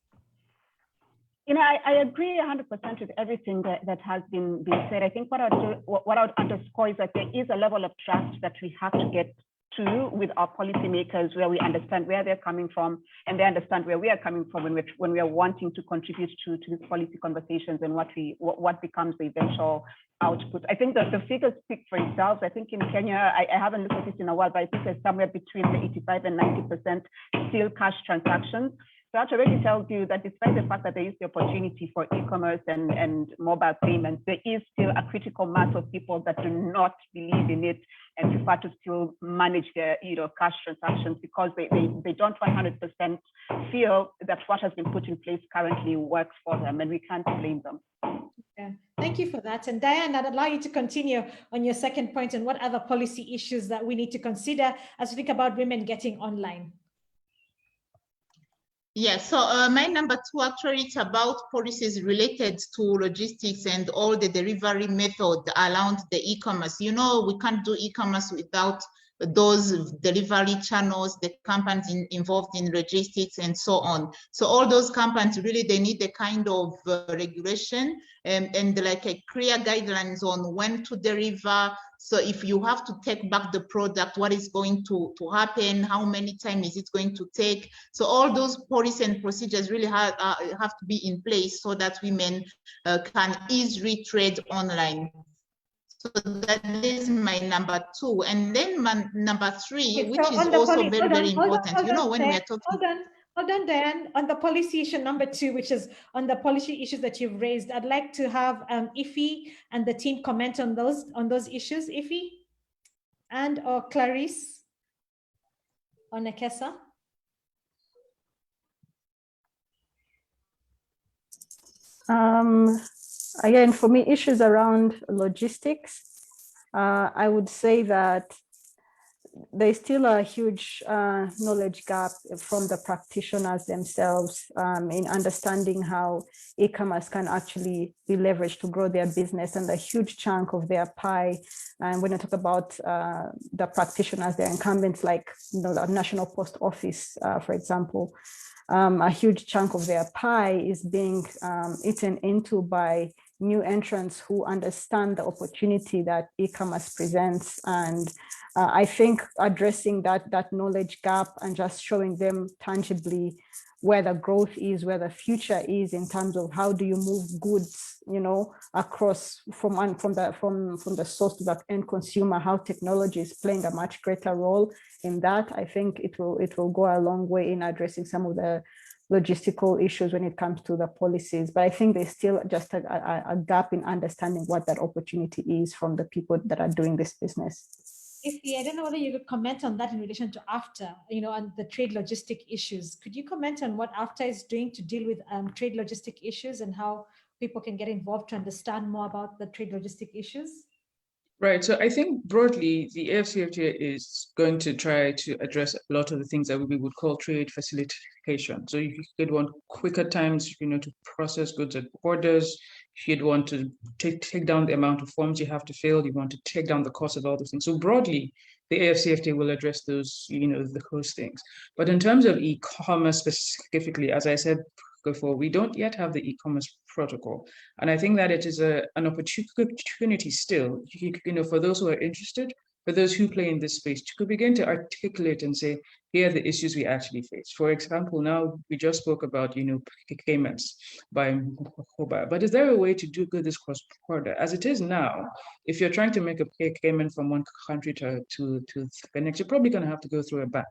I agree 100% with everything that has been said. I think what I would underscore is that there is a level of trust that we have to get to with our policymakers, where we understand where they're coming from and they understand where we are coming from when we are wanting to contribute to these policy conversations and what becomes the eventual output. I think that the figures speak for themselves. I think in Kenya, I haven't looked at this in a while, but I think there's somewhere between the 85 and 90% still cash transactions. So that already tells you that despite the fact that there is the opportunity for e-commerce and mobile payments, there is still a critical mass of people that do not believe in it and prefer to still manage their cash transactions because they don't 100% feel that what has been put in place currently works for them, and we can't blame them. Yeah. Thank you for that. And Diane, I'd allow you to continue on your second point and what other policy issues that we need to consider as we think about women getting online. Yeah, so my number 2, actually, it's about policies related to logistics and all the delivery method around the e-commerce. We can't do e-commerce without those delivery channels, the companies involved in logistics and so on. So all those companies really, they need a kind of regulation and like a clear guidelines on when to deliver. So if you have to take back the product, what is going to happen? How many times is it going to take? So all those policies and procedures really have to be in place so that women can easily trade online. So that is my number 2. And then my number 3, which is also very, very important. When we are talking. Hold on, Diane. On the policy issue number 2, which is on the policy issues that you've raised, I'd like to have Ify and the team comment on those issues. Ify and/or Clarisse or Nekesa. Again, for me, issues around logistics, I would say that there's still a huge knowledge gap from the practitioners themselves in understanding how e-commerce can actually be leveraged to grow their business, and a huge chunk of their pie. And when I talk about the practitioners, they're incumbents like the National Post Office, for example. A huge chunk of their pie is being eaten into by new entrants who understand the opportunity that e-commerce presents. And I think addressing that knowledge gap and just showing them tangibly where the growth is, where the future is in terms of how do you move goods, across from the source to the end consumer, how technology is playing a much greater role in that. I think it will go a long way in addressing some of the logistical issues when it comes to the policies. But I think there's still just a gap in understanding what that opportunity is from the people that are doing this business. I don't know whether you could comment on that in relation to AFTA, and the trade logistic issues. Could you comment on what AFTA is doing to deal with trade logistic issues and how people can get involved to understand more about the trade logistic issues? Right. So I think broadly, the AFCFTA is going to try to address a lot of the things that we would call trade facilitation. So you could want quicker times, to process goods at borders. You'd want to take down the amount of forms you have to fill. You want to take down the cost of all those things. So broadly, the AFCFTA will address those, those things. But in terms of e-commerce specifically, as I said before, we don't yet have the e-commerce protocol. And I think that it is an opportunity still, for those who are interested, for those who play in this space, to begin to articulate and say, here are the issues we actually face. For example, now we just spoke about, payments by mobile, but is there a way to do this cross-border? As it is now, if you're trying to make a payment from one country to the next, you're probably going to have to go through a bank.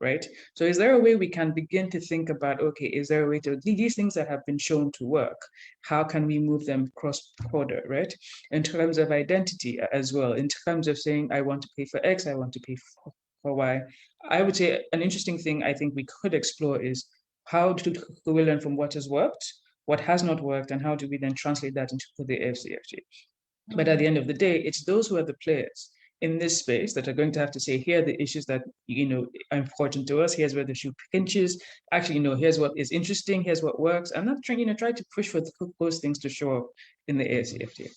Right? So is there a way we can begin to think about, okay, is there a way to, these things that have been shown to work, how can we move them cross-border, right? In terms of identity as well, in terms of saying, I want to pay for X, I want to pay for Y. I would say an interesting thing I think we could explore is how do we learn from what has worked, what has not worked, and how do we then translate that into the AFCFTA? But at the end of the day, it's those who are the players in this space that are going to have to say, here are the issues that are important to us. Here's where the shoe pinches. Actually, here's what is interesting. Here's what works. I'm not trying, try to push for those things to show up in the AFCFTA.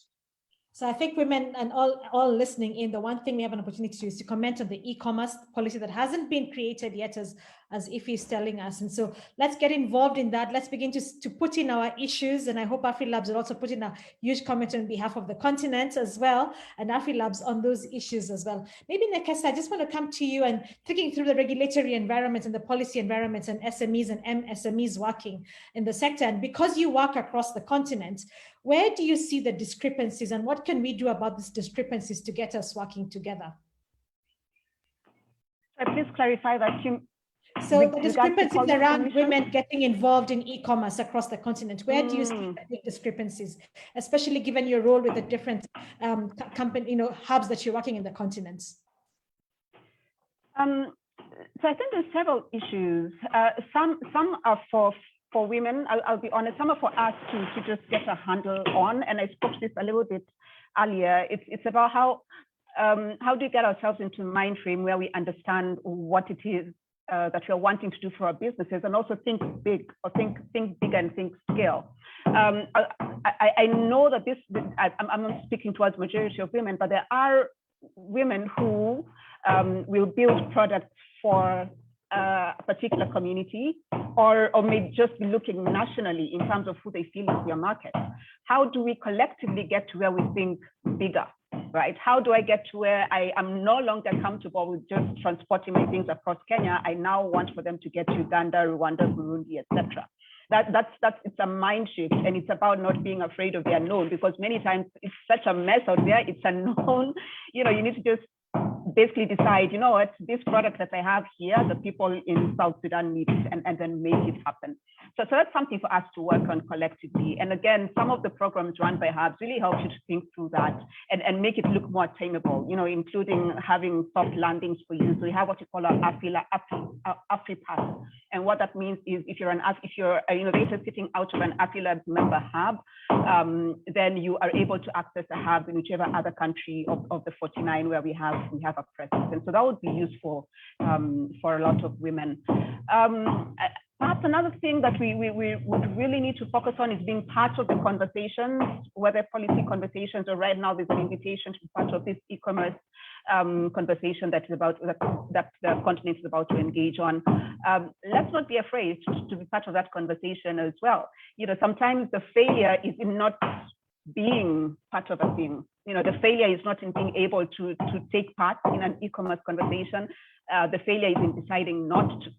So I think women and all listening in, the one thing we have an opportunity to do is to comment on the e-commerce policy that hasn't been created yet, as Ife is telling us. And so let's get involved in that. Let's begin to put in our issues. And I hope Afrilabs will also put in a huge comment on behalf of the continent as well, and Afrilabs on those issues as well. Maybe Nekesa, I just want to come to you and thinking through the regulatory environment and the policy environment and SMEs and MSMEs working in the sector. And because you work across the continent, where do you see the discrepancies and what can we do about these discrepancies to get us working together? Please clarify that. So the discrepancies around women getting involved in e-commerce across the continent, where do you see the big discrepancies, especially given your role with the different company, hubs that you're working in the continents? So I think there's several issues. Some are for women, I'll be honest, some are for us to just get a handle on, and I spoke to this a little bit earlier. It's about how do we get ourselves into a mind frame where we understand what it is that we're wanting to do for our businesses, and also think big, or think big and think scale. I know that I'm not speaking towards majority of women, but there are women who will build products for a particular community, or may just be looking nationally in terms of who they feel is their market. How do we collectively get to where we think bigger, right? How do I get to where I am no longer comfortable with just transporting my things across Kenya? I now want for them to get to Uganda, Rwanda, Burundi, etc. It's a mind shift, and it's about not being afraid of the unknown, because many times it's such a mess out there. It's unknown. You need to just basically decide, what, this product that I have here, the people in South Sudan need it, and then make it happen. So that's something for us to work on collectively. And again, some of the programs run by hubs really help you to think through that and make it look more attainable, you know, including having soft landings for you. So we have what you call our Afripass. And what that means is if you're an innovator sitting out of an Afrilabs member hub, then you are able to access a hub in whichever other country of the 49 where we have a presence. And so that would be useful for a lot of women. Perhaps another thing that we would really need to focus on is being part of the conversations, whether policy conversations or right now there's an invitation to be part of this e-commerce conversation that the continent is about to engage on. Let's not be afraid to be part of that conversation as well. You know, sometimes the failure is in not being part of a thing. You know, the failure is not in being able to take part in an e-commerce conversation. The failure is in deciding not to.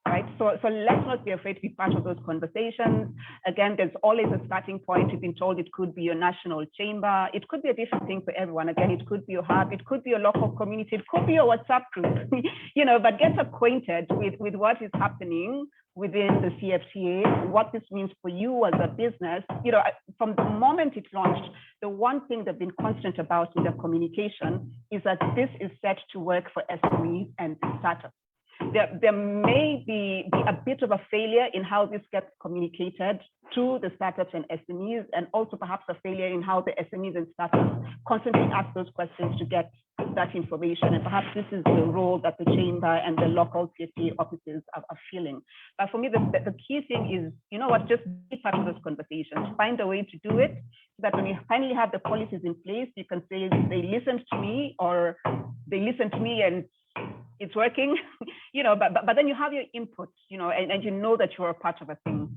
Right, so let's not be afraid to be part of those conversations. Again, there's always a starting point. You've been told it could be your national chamber. It could be a different thing for everyone. Again, it could be your hub. It could be your local community. It could be your WhatsApp group. You know, but get acquainted with what is happening within the CFTA, what this means for you as a business. You know, from the moment it launched, the one thing they've been constant about in their communication is that this is set to work for SMEs and startups. There may be a bit of a failure in how this gets communicated to the startups and SMEs, and also perhaps a failure in how the SMEs and startups constantly ask those questions to get that information. And perhaps this is the role that the chamber and the local CFTA offices are feeling. But for me, the key thing is, you know what, just be part of those conversations, find a way to do it, so that when you finally have the policies in place, you can say they listened to me, or they listened to me and it's working, you know, but then you have your input, you know, and you know that you're a part of a thing.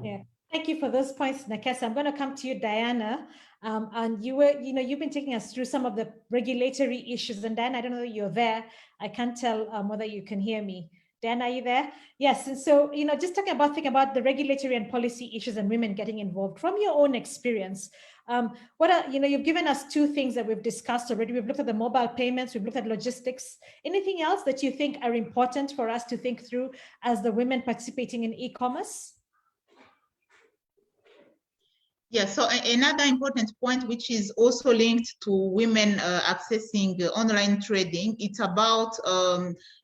Yeah. Thank you for those points, Nakesa. I'm going to come to you, Diana. And you've been taking us through some of the regulatory issues. And Diana, I don't know if you're there. I can't tell whether you can hear me. Diana, are you there? Yes. And so, you know, just thinking about the regulatory and policy issues and women getting involved from your own experience. You've given us two things that we've discussed already. We've looked at the mobile payments, we've looked at logistics. Anything else that you think are important for us to think through as the women participating in e-commerce? Yeah, so another important point, which is also linked to women accessing online trading, it's about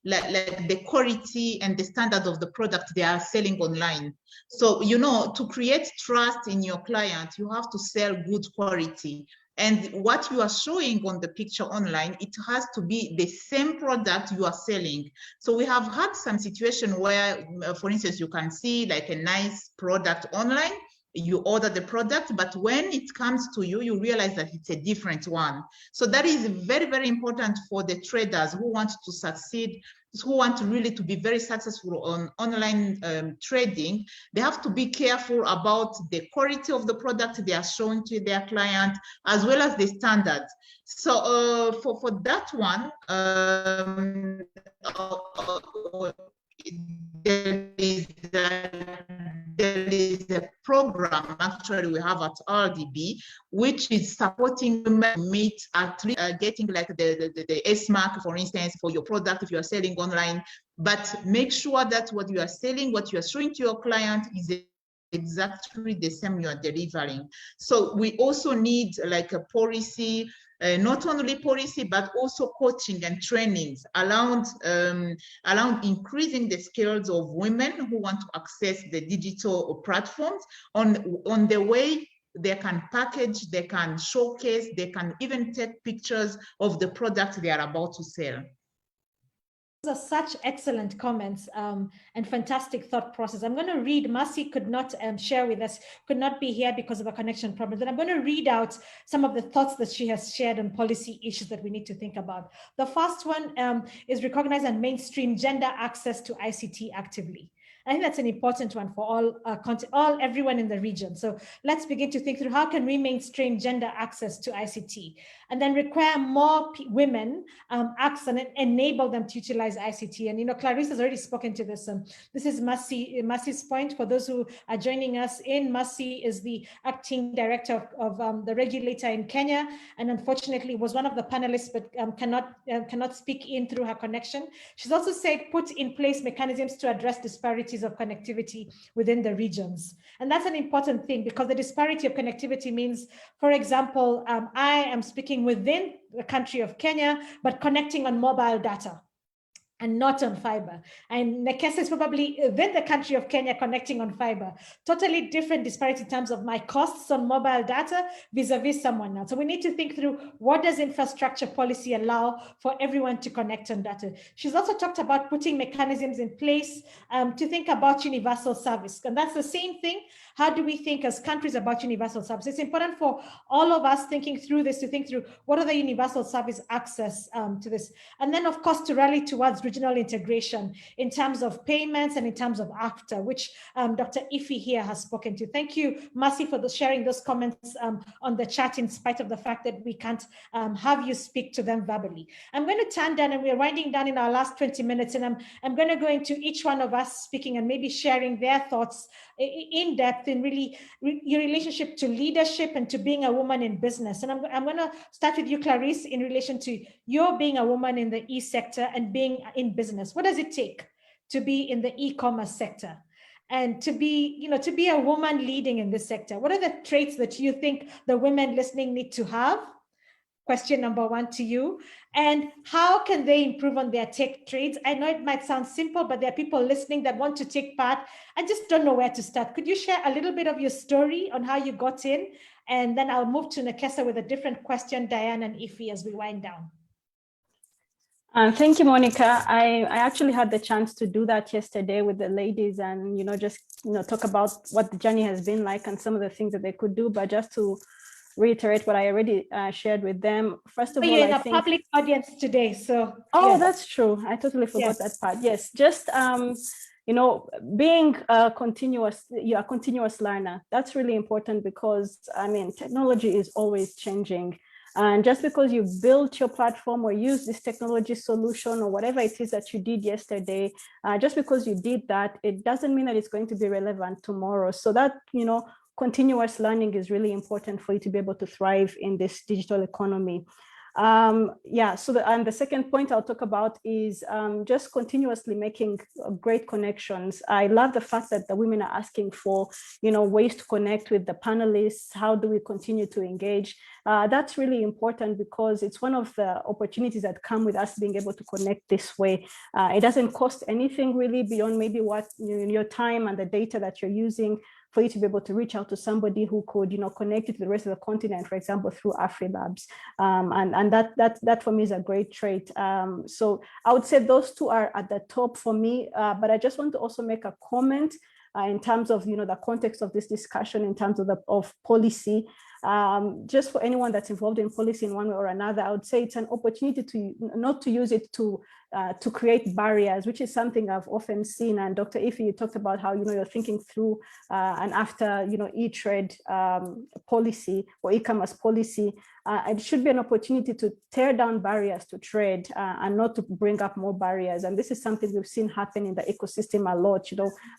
like the quality and the standard of the product they are selling online. So, you know, to create trust in your client, you have to sell good quality. And what you are showing on the picture online, it has to be the same product you are selling. So we have had some situation where, for instance, you can see like a nice product online, you order the product, but when it comes to you, you realize that it's a different one. So that is very, very important for the traders who want to succeed, who want really to be very successful on online trading. They have to be careful about the quality of the product they are showing to their client, as well as the standards. So for that one, there is a program actually we have at RDB, which is supporting women meet at least getting like the S mark, for instance, for your product if you are selling online. But make sure that what you are selling, what you are showing to your client is exactly the same you are delivering. So we also need like a policy, not only policy, but also coaching and trainings around increasing the skills of women who want to access the digital platforms on the way they can package, they can showcase, they can even take pictures of the product they are about to sell. Those are such excellent comments and fantastic thought process. I'm going to read, Mercy could not share with us, could not be here because of a connection problem, but I'm going to read out some of the thoughts that she has shared on policy issues that we need to think about. The first one is recognize and mainstream gender access to ICT actively. I think that's an important one for everyone in the region. So let's begin to think through how can we mainstream gender access to ICT, and then require more women access and enable them to utilize ICT. And you know, Clarisse has already spoken to this. This is Mercy's point. For those who are joining us in, Mercy is the acting director of the regulator in Kenya, and unfortunately was one of the panelists, but cannot speak in through her connection. She's also said put in place mechanisms to address disparity disparities of connectivity within the regions. And that's an important thing, because the disparity of connectivity means, for example, I am speaking within the country of Kenya, but connecting on mobile data and not on fiber. And Nekesa is probably within the country of Kenya connecting on fiber. Totally different disparity in terms of my costs on mobile data vis-a-vis someone else. So we need to think through, what does infrastructure policy allow for everyone to connect on data? She's also talked about putting mechanisms in place to think about universal service. And that's the same thing. How do we think as countries about universal service? It's important for all of us thinking through this to think through, what are the universal service access to this? And then, of course, to rally towards regional integration in terms of payments and in terms of AFTA, which Dr. Ife here has spoken to. Thank you, Mercy, for sharing those comments on the chat, in spite of the fact that we can't have you speak to them verbally. I'm going to turn down, and we're winding down in our last 20 minutes, and I'm going to go into each one of us speaking and maybe sharing their thoughts in depth in really your relationship to leadership and to being a woman in business. And I'm going to start with you, Clarisse, in relation to your being a woman in the e-sector and being in business. What does it take to be in the e-commerce sector and to be a woman leading in this sector? What are the traits that you think the women listening need to have? Question number one to you. And how can they improve on their tech trades? I know it might sound simple, but there are people listening that want to take part and just don't know where to start. Could you share a little bit of your story on how you got in? And then I'll move to Nekesa with a different question, Diane and Ife, as we wind down. Thank you, Monica. I actually had the chance to do that yesterday with the ladies and, just, talk about what the journey has been like and some of the things that they could do. But just to reiterate what I already shared with them. First of all, you're in a public audience today, so. Oh, yes. That's true. I totally forgot that part. Yes, just, being you're a continuous learner. That's really important because, technology is always changing. And just because you built your platform or use this technology solution or whatever it is that you did yesterday, just because you did that, it doesn't mean that it's going to be relevant tomorrow. So that, continuous learning is really important for you to be able to thrive in this digital economy. The second point I'll talk about is just continuously making great connections. I love the fact that the women are asking for, ways to connect with the panelists. How do we continue to engage? That's really important because it's one of the opportunities that come with us being able to connect this way. It doesn't cost anything really beyond maybe what your time and the data that you're using for you to be able to reach out to somebody who could, connect you to the rest of the continent, for example, through Afrilabs. And that for me is a great trait. So I would say those two are at the top for me, but I just want to also make a comment in terms of, the context of this discussion, in terms of policy. Just for anyone that's involved in policy in one way or another, I would say it's an opportunity to not to use it to create barriers, which is something I've often seen. And Dr. Ife, you talked about how you're thinking through and after eTrade policy or e-commerce policy. It should be an opportunity to tear down barriers to trade and not to bring up more barriers. And this is something we've seen happen in the ecosystem a lot.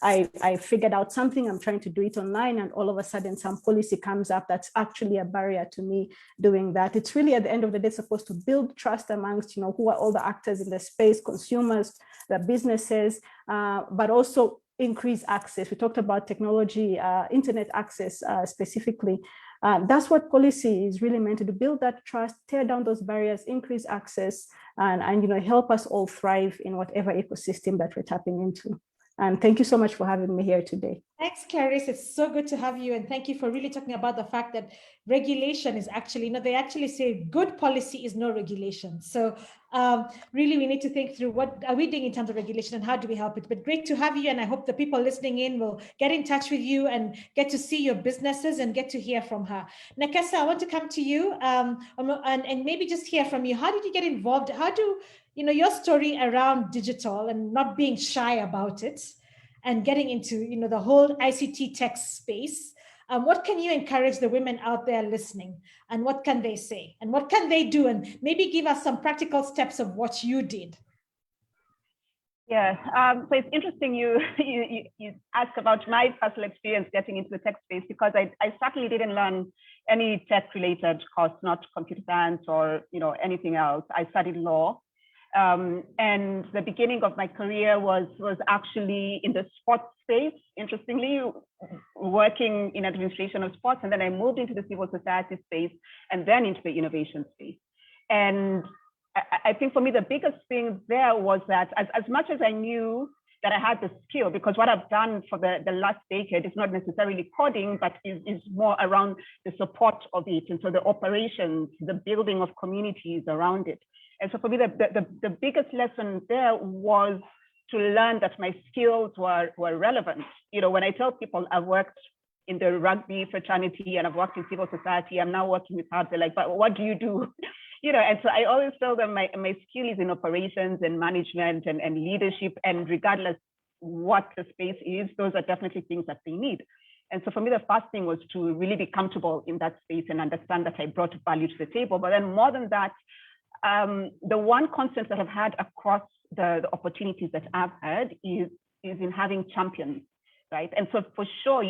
I figured out something, I'm trying to do it online, and all of a sudden some policy comes up that's actually a barrier to me doing that. It's really at the end of the day supposed to build trust amongst, who are all the actors in the space, consumers, the businesses, but also increase access. We talked about technology, internet access specifically. That's what policy is really meant to do: build that trust, tear down those barriers, increase access, and help us all thrive in whatever ecosystem that we're tapping into. And thank you so much for having me here today. Thanks, Clarisse. It's so good to have you. And thank you for really talking about the fact that regulation is actually, they actually say good policy is no regulation. So really, we need to think through what are we doing in terms of regulation and how do we help it. But great to have you. And I hope the people listening in will get in touch with you and get to see your businesses and get to hear from her. Nekesa, I want to come to you and maybe just hear from you. How did you get involved? How do your story around digital and not being shy about it and getting into, the whole ICT tech space? What can you encourage the women out there listening, and what can they say and what can they do? And maybe give us some practical steps of what you did. Yeah, so it's interesting you ask about my personal experience getting into the tech space, because I certainly didn't learn any tech related course, not computer science or anything else. I studied law. And the beginning of my career was actually in the sports space, interestingly, working in administration of sports. And then I moved into the civil society space and then into the innovation space. And I think for me, the biggest thing there was that as much as I knew that I had the skill, because what I've done for the last decade is not necessarily coding, but is more around the support of it. And so the operations, the building of communities around it. And so for me, the biggest lesson there was to learn that my skills were relevant. You know, when I tell people I've worked in the rugby fraternity and I've worked in civil society, I'm now working with HeHe, they're like, but what do you do? You know, and so I always tell them my skill is in operations and management and leadership, and regardless what the space is, those are definitely things that they need. And so for me, the first thing was to really be comfortable in that space and understand that I brought value to the table. But then more than that, the one constant that I've had across the opportunities that I've had is in having champions. Right. And so for sure,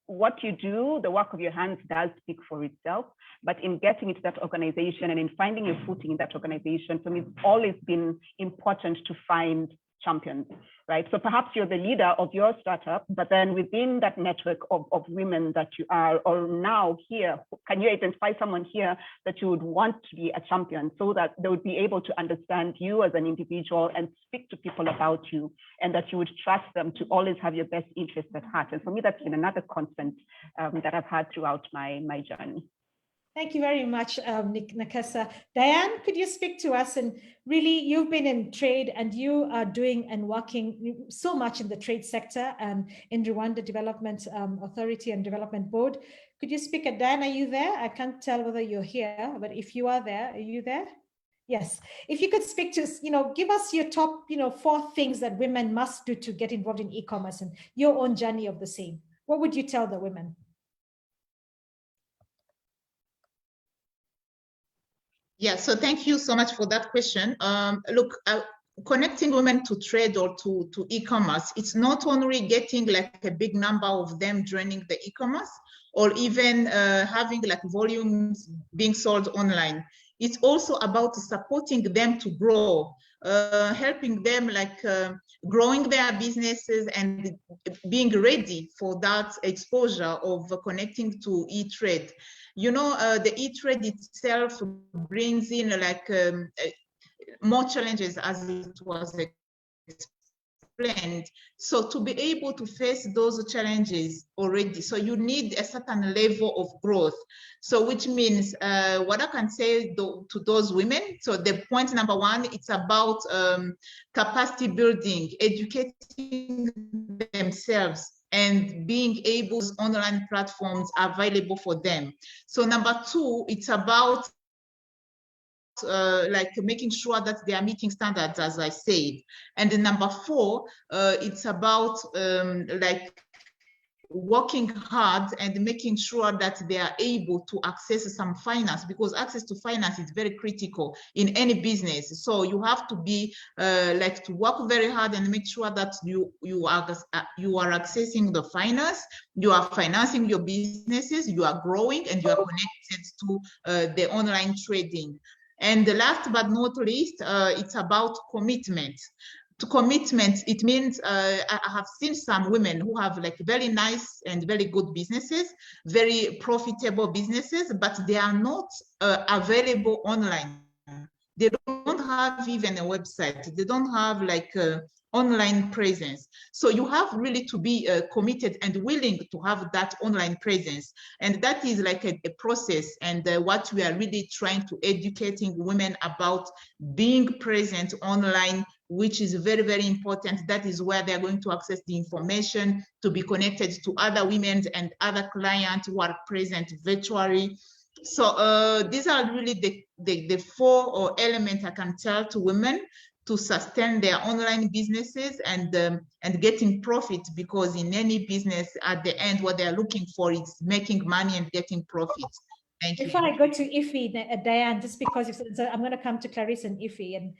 what you do, the work of your hands does speak for itself. But in getting into that organization and in finding your footing in that organization, for me, it's always been important to find champions, right? So perhaps you're the leader of your startup, but then within that network of women that you are, or now here, can you identify someone here that you would want to be a champion so that they would be able to understand you as an individual and speak to people about you, and that you would trust them to always have your best interests at heart? And for me, that's been another constant that I've had throughout my journey. Thank you very much, Nakasa. Diane, could you speak to us? And really, you've been in trade and you are doing and working so much in the trade sector and in Rwanda Development Authority and Development Board. Could you speak? Diane, are you there? I can't tell whether you're here, but if you are there, are you there? Yes. If you could speak to us, give us your top, 4 things that women must do to get involved in e-commerce and your own journey of the same. What would you tell the women? Yeah, so thank you so much for that question. Look, connecting women to trade or to e-commerce, it's not only getting like a big number of them joining the e-commerce or even having like volumes being sold online. It's also about supporting them to grow, helping them like growing their businesses and being ready for that exposure of connecting to eTrade. The eTrade itself brings in like more challenges as it was explained. So to be able to face those challenges already, so you need a certain level of growth. So which means what I can say to those women, so the point number 1, it's about capacity building, educating themselves, and being able to online platforms available for them. So number 2, it's about like making sure that they are meeting standards, as I said. And then number 4, it's about like working hard and making sure that they are able to access some finance, because access to finance is very critical in any business. So you have to be like to work very hard and make sure that you are accessing the finance, you are financing your businesses, you are growing, and you are connected to the online trading. And the last but not least, it's about commitment. To commitment, it means I have seen some women who have like very nice and very good businesses, very profitable businesses, but they are not available online. They don't have even a website. They don't have like online presence. So you have really to be committed and willing to have that online presence. And that is like a process, and what we are really trying to educating women about being present online, which is very, very important. That is where they're going to access the information, to be connected to other women and other clients who are present virtually. So these are really the 4 elements I can tell to women to sustain their online businesses and getting profit, because in any business, at the end, what they're looking for is making money and getting profit. Thank you. Before I go to Ife, Diane, just because I'm going to come to Clarisse and Ife, and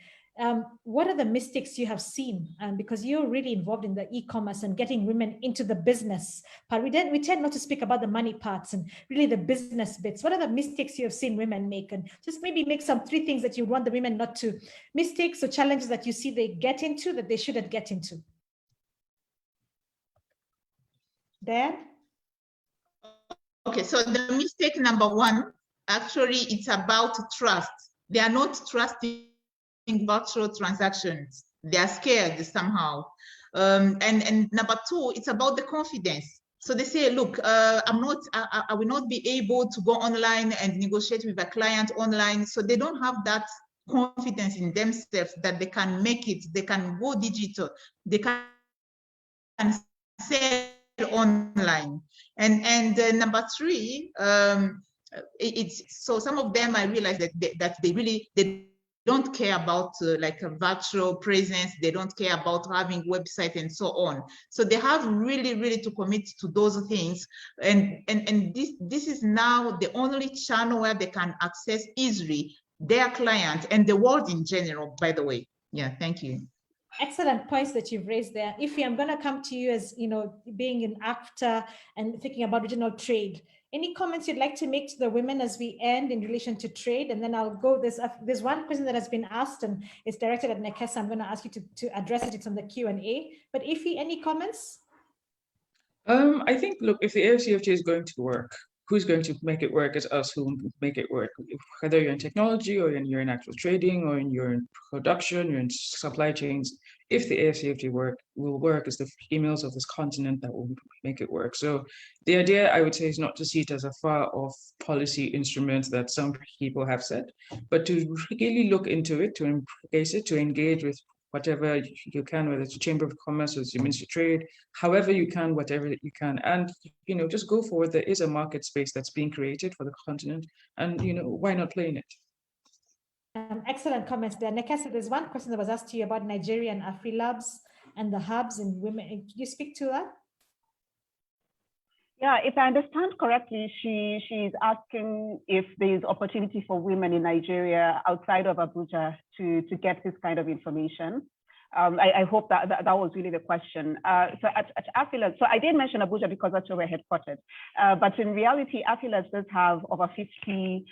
what are the mistakes you have seen? Because you're really involved in the e-commerce and getting women into the business part. We tend not to speak about the money parts and really the business bits. What are the mistakes you have seen women make? And just maybe make some 3 things that you want the women not to, mistakes or challenges that you see they get into that they shouldn't get into. Dan? Okay, so the mistake number 1, actually, it's about trust. They are not trusting virtual transactions. They are scared somehow. And number 2, it's about the confidence. So they say, look, I will not be able to go online and negotiate with a client online. So they don't have that confidence in themselves that they can make it. They can go digital. They can sell online. And number 3, it's so some of them I realize that they don't care about like a virtual presence. They don't care about having website and so on. So they have really to commit to those things. And this is now the only channel where they can access easily their client and the world in general, by the way. Yeah, thank you. Excellent points that you've raised there. Ify, I'm going to come to you as, being an actor and thinking about regional trade. Any comments you'd like to make to the women as we end in relation to trade? And then I'll go, there's one question that has been asked and it's directed at Nekesa. I'm going to ask you to address it. It's on the Q&A. But Ify, any comments? I think, look, if the AFCFTA is going to work, who's going to make it work is us who make it work. Whether you're in technology or you're in actual trading or you're in production, you're in supply chains, if the AFCFTA will work, it's the females of this continent that will make it work. So the idea, I would say, is not to see it as a far-off policy instrument that some people have said, but to really look into it, to embrace it, to engage with whatever you can, whether it's a Chamber of Commerce or it's your Ministry of Trade, however you can, whatever you can, and just go forward. There is a market space that's being created for the continent, and why not play in it? Excellent comments there. Nekesa, there's one question that was asked to you about Nigeria and Afrilabs and the hubs and women. Could you speak to that? Yeah, if I understand correctly, she's asking if there's opportunity for women in Nigeria outside of Abuja to get this kind of information. I hope that was really the question. So at Afrilabs, so I did mention Abuja because that's where we're headquartered. But in reality, Afrilabs does have over 50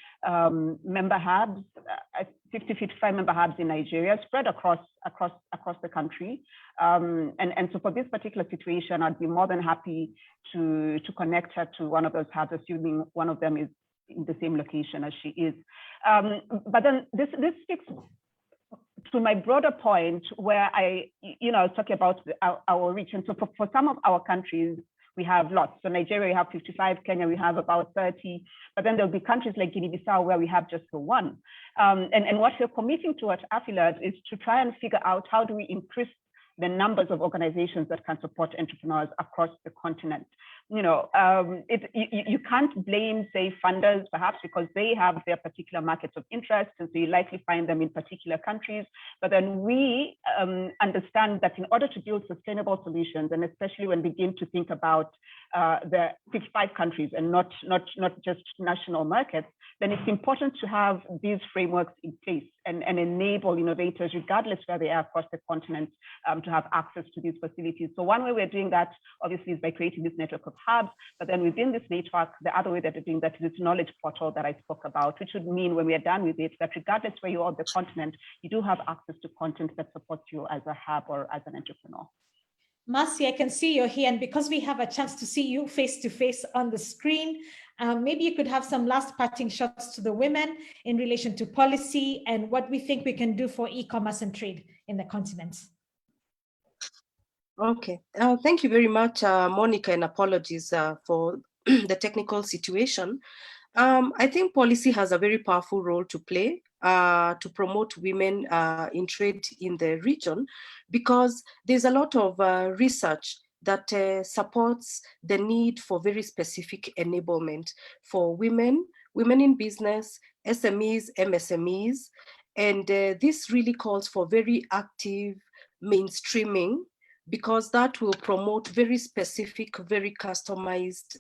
member hubs, 55 member hubs in Nigeria, spread across the country. And so for this particular situation, I'd be more than happy to connect her to one of those hubs, assuming one of them is in the same location as she is. But then this speaks to my broader point where I was talking about our reach. And so for some of our countries, we have lots. So Nigeria, we have 55, Kenya, we have about 30, but then there'll be countries like Guinea-Bissau where we have just the one. And what we're committing to at Afrilabs is to try and figure out how do we increase the numbers of organizations that can support entrepreneurs across the continent. You can't blame, say, funders, perhaps because they have their particular markets of interest, and so you likely find them in particular countries. But then we understand that in order to build sustainable solutions, and especially when we begin to think about the 55 countries and not just national markets, then it's important to have these frameworks in place and enable innovators, regardless where they are across the continent, to have access to these facilities. So one way we're doing that, obviously, is by creating this network of hubs. But then within this network, the other way that we're doing that is this knowledge portal that I spoke about, which would mean when we are done with it, that regardless where you are on the continent, you do have access to content that supports you as a hub or as an entrepreneur. Marcy, I can see you're here, and because we have a chance to see you face to face on the screen, maybe you could have some last parting shots to the women in relation to policy and what we think we can do for e-commerce and trade in the continent. Okay, thank you very much, Monica, and apologies for the technical situation. I think policy has a very powerful role to play to promote women in trade in the region, because there's a lot of research that supports the need for very specific enablement for women in business, SMEs, MSMEs, and this really calls for very active mainstreaming because that will promote very specific, very customized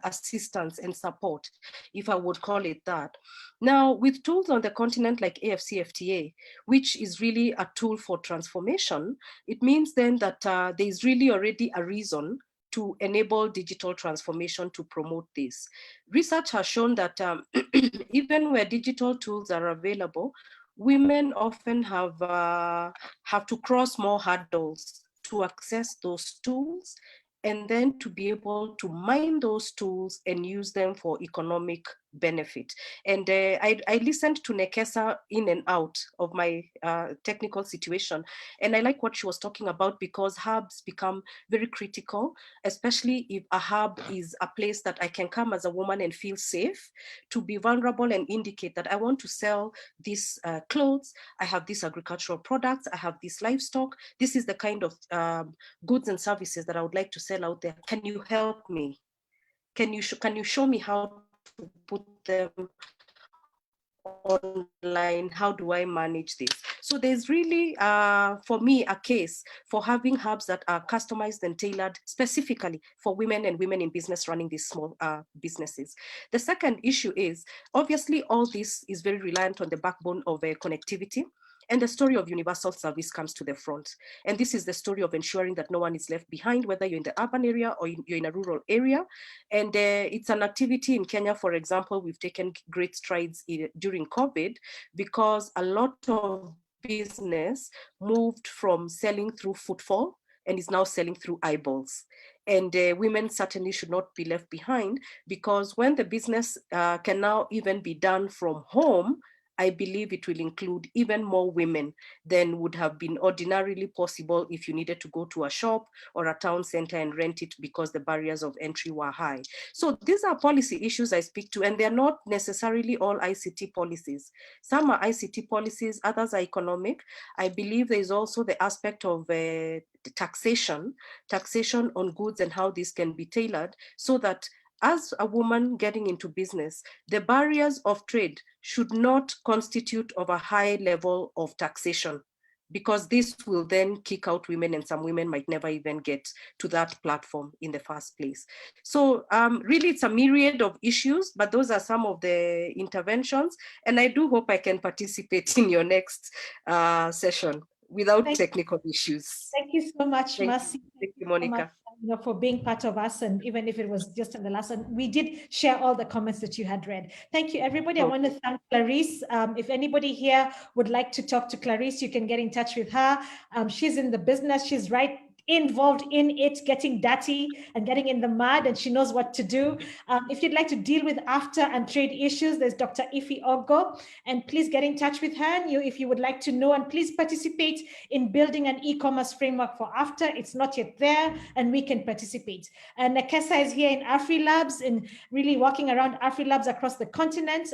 assistance and support, if I would call it that. Now, with tools on the continent like AFCFTA, which is really a tool for transformation, it means then that there is really already a reason to enable digital transformation to promote this. Research has shown that even where digital tools are available, women often have to cross more hurdles to access those tools, and then to be able to mine those tools and use them for economic benefit. And I listened to Nekesa in and out of my technical situation, and I like what she was talking about, because hubs become very critical, especially if a hub is a place that I can come as a woman and feel safe to be vulnerable and indicate that I want to sell these clothes, I have these agricultural products, I have this livestock, this is the kind of goods and services that I would like to sell out there. Can you help me? Can you show me how to put them online? How do I manage this? So there's really, for me, a case for having hubs that are customized and tailored specifically for women and women in business running these small businesses. The second issue is, obviously, all this is very reliant on the backbone of connectivity. And the story of universal service comes to the front. And this is the story of ensuring that no one is left behind, whether you're in the urban area or you're in a rural area. And it's an activity in Kenya, for example, we've taken great strides during COVID, because a lot of business moved from selling through footfall and is now selling through eyeballs. And women certainly should not be left behind, because when the business can now even be done from home, I believe it will include even more women than would have been ordinarily possible if you needed to go to a shop or a town center and rent it, because the barriers of entry were high. So these are policy issues I speak to, and they're not necessarily all ICT policies. Some are ICT policies, others are economic. I believe there is also the aspect of taxation on goods and how this can be tailored, so that as a woman getting into business, the barriers of trade should not constitute of a high level of taxation, because this will then kick out women, and some women might never even get to that platform in the first place. So really, it's a myriad of issues, but those are some of the interventions. And I do hope I can participate in your next session without technical issues. Thank you so much, Mercy. Thank you, Monica. For being part of us, and even if it was just in the last one, we did share all the comments that you had read. Thank you, everybody. I want to thank Clarisse. If anybody here would like to talk to Clarisse, you can get in touch with her. She's in the business. She's right involved in it, getting dirty and getting in the mud, and she knows what to do. If you'd like to deal with after and trade issues, there's Dr. Ife Ogo, and please get in touch with her if you would like to know, and please participate in building an e-commerce framework for after. It's not yet there, and we can participate. And Nekesa is here in Afrilabs and really walking around Afrilabs across the continent.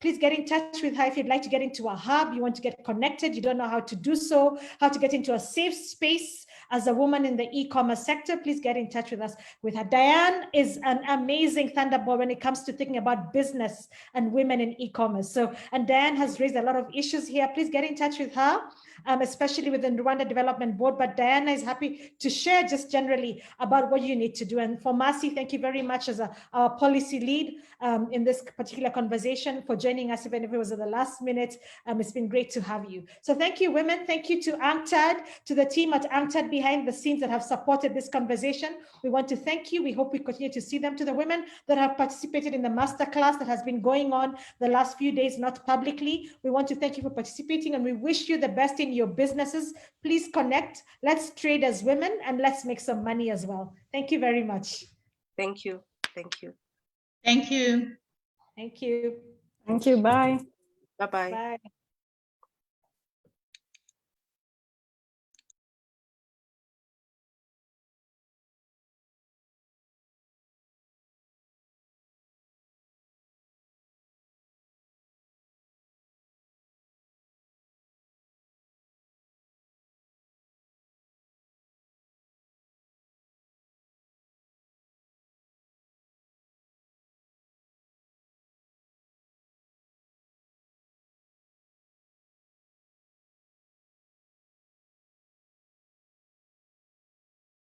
Please get in touch with her if you'd like to get into a hub, you want to get connected, you don't know how to do so, how to get into a safe space as a woman in the e-commerce sector. Please get in touch with us. With her, Diane is an amazing thunderbolt when it comes to thinking about business and women in e-commerce. So, and Diane has raised a lot of issues here. Please get in touch with her, especially within the Rwanda Development Board. But Diana is happy to share just generally about what you need to do. And for Mercy, thank you very much as our policy lead in this particular conversation, for joining us, even if it was at the last minute. It's been great to have you. So thank you, women. Thank you to UNCTAD, to the team at UNCTAD behind the scenes that have supported this conversation. We want to thank you. We hope we continue to see them. To the women that have participated in the masterclass that has been going on the last few days, not publicly, we want to thank you for participating, and we wish you the best in your businesses. Please connect. Let's trade as women, and let's make some money as well. Thank you very much. Thank you. Thank you. Thank you. Thank you. Thank you. Bye. Bye-bye. Bye.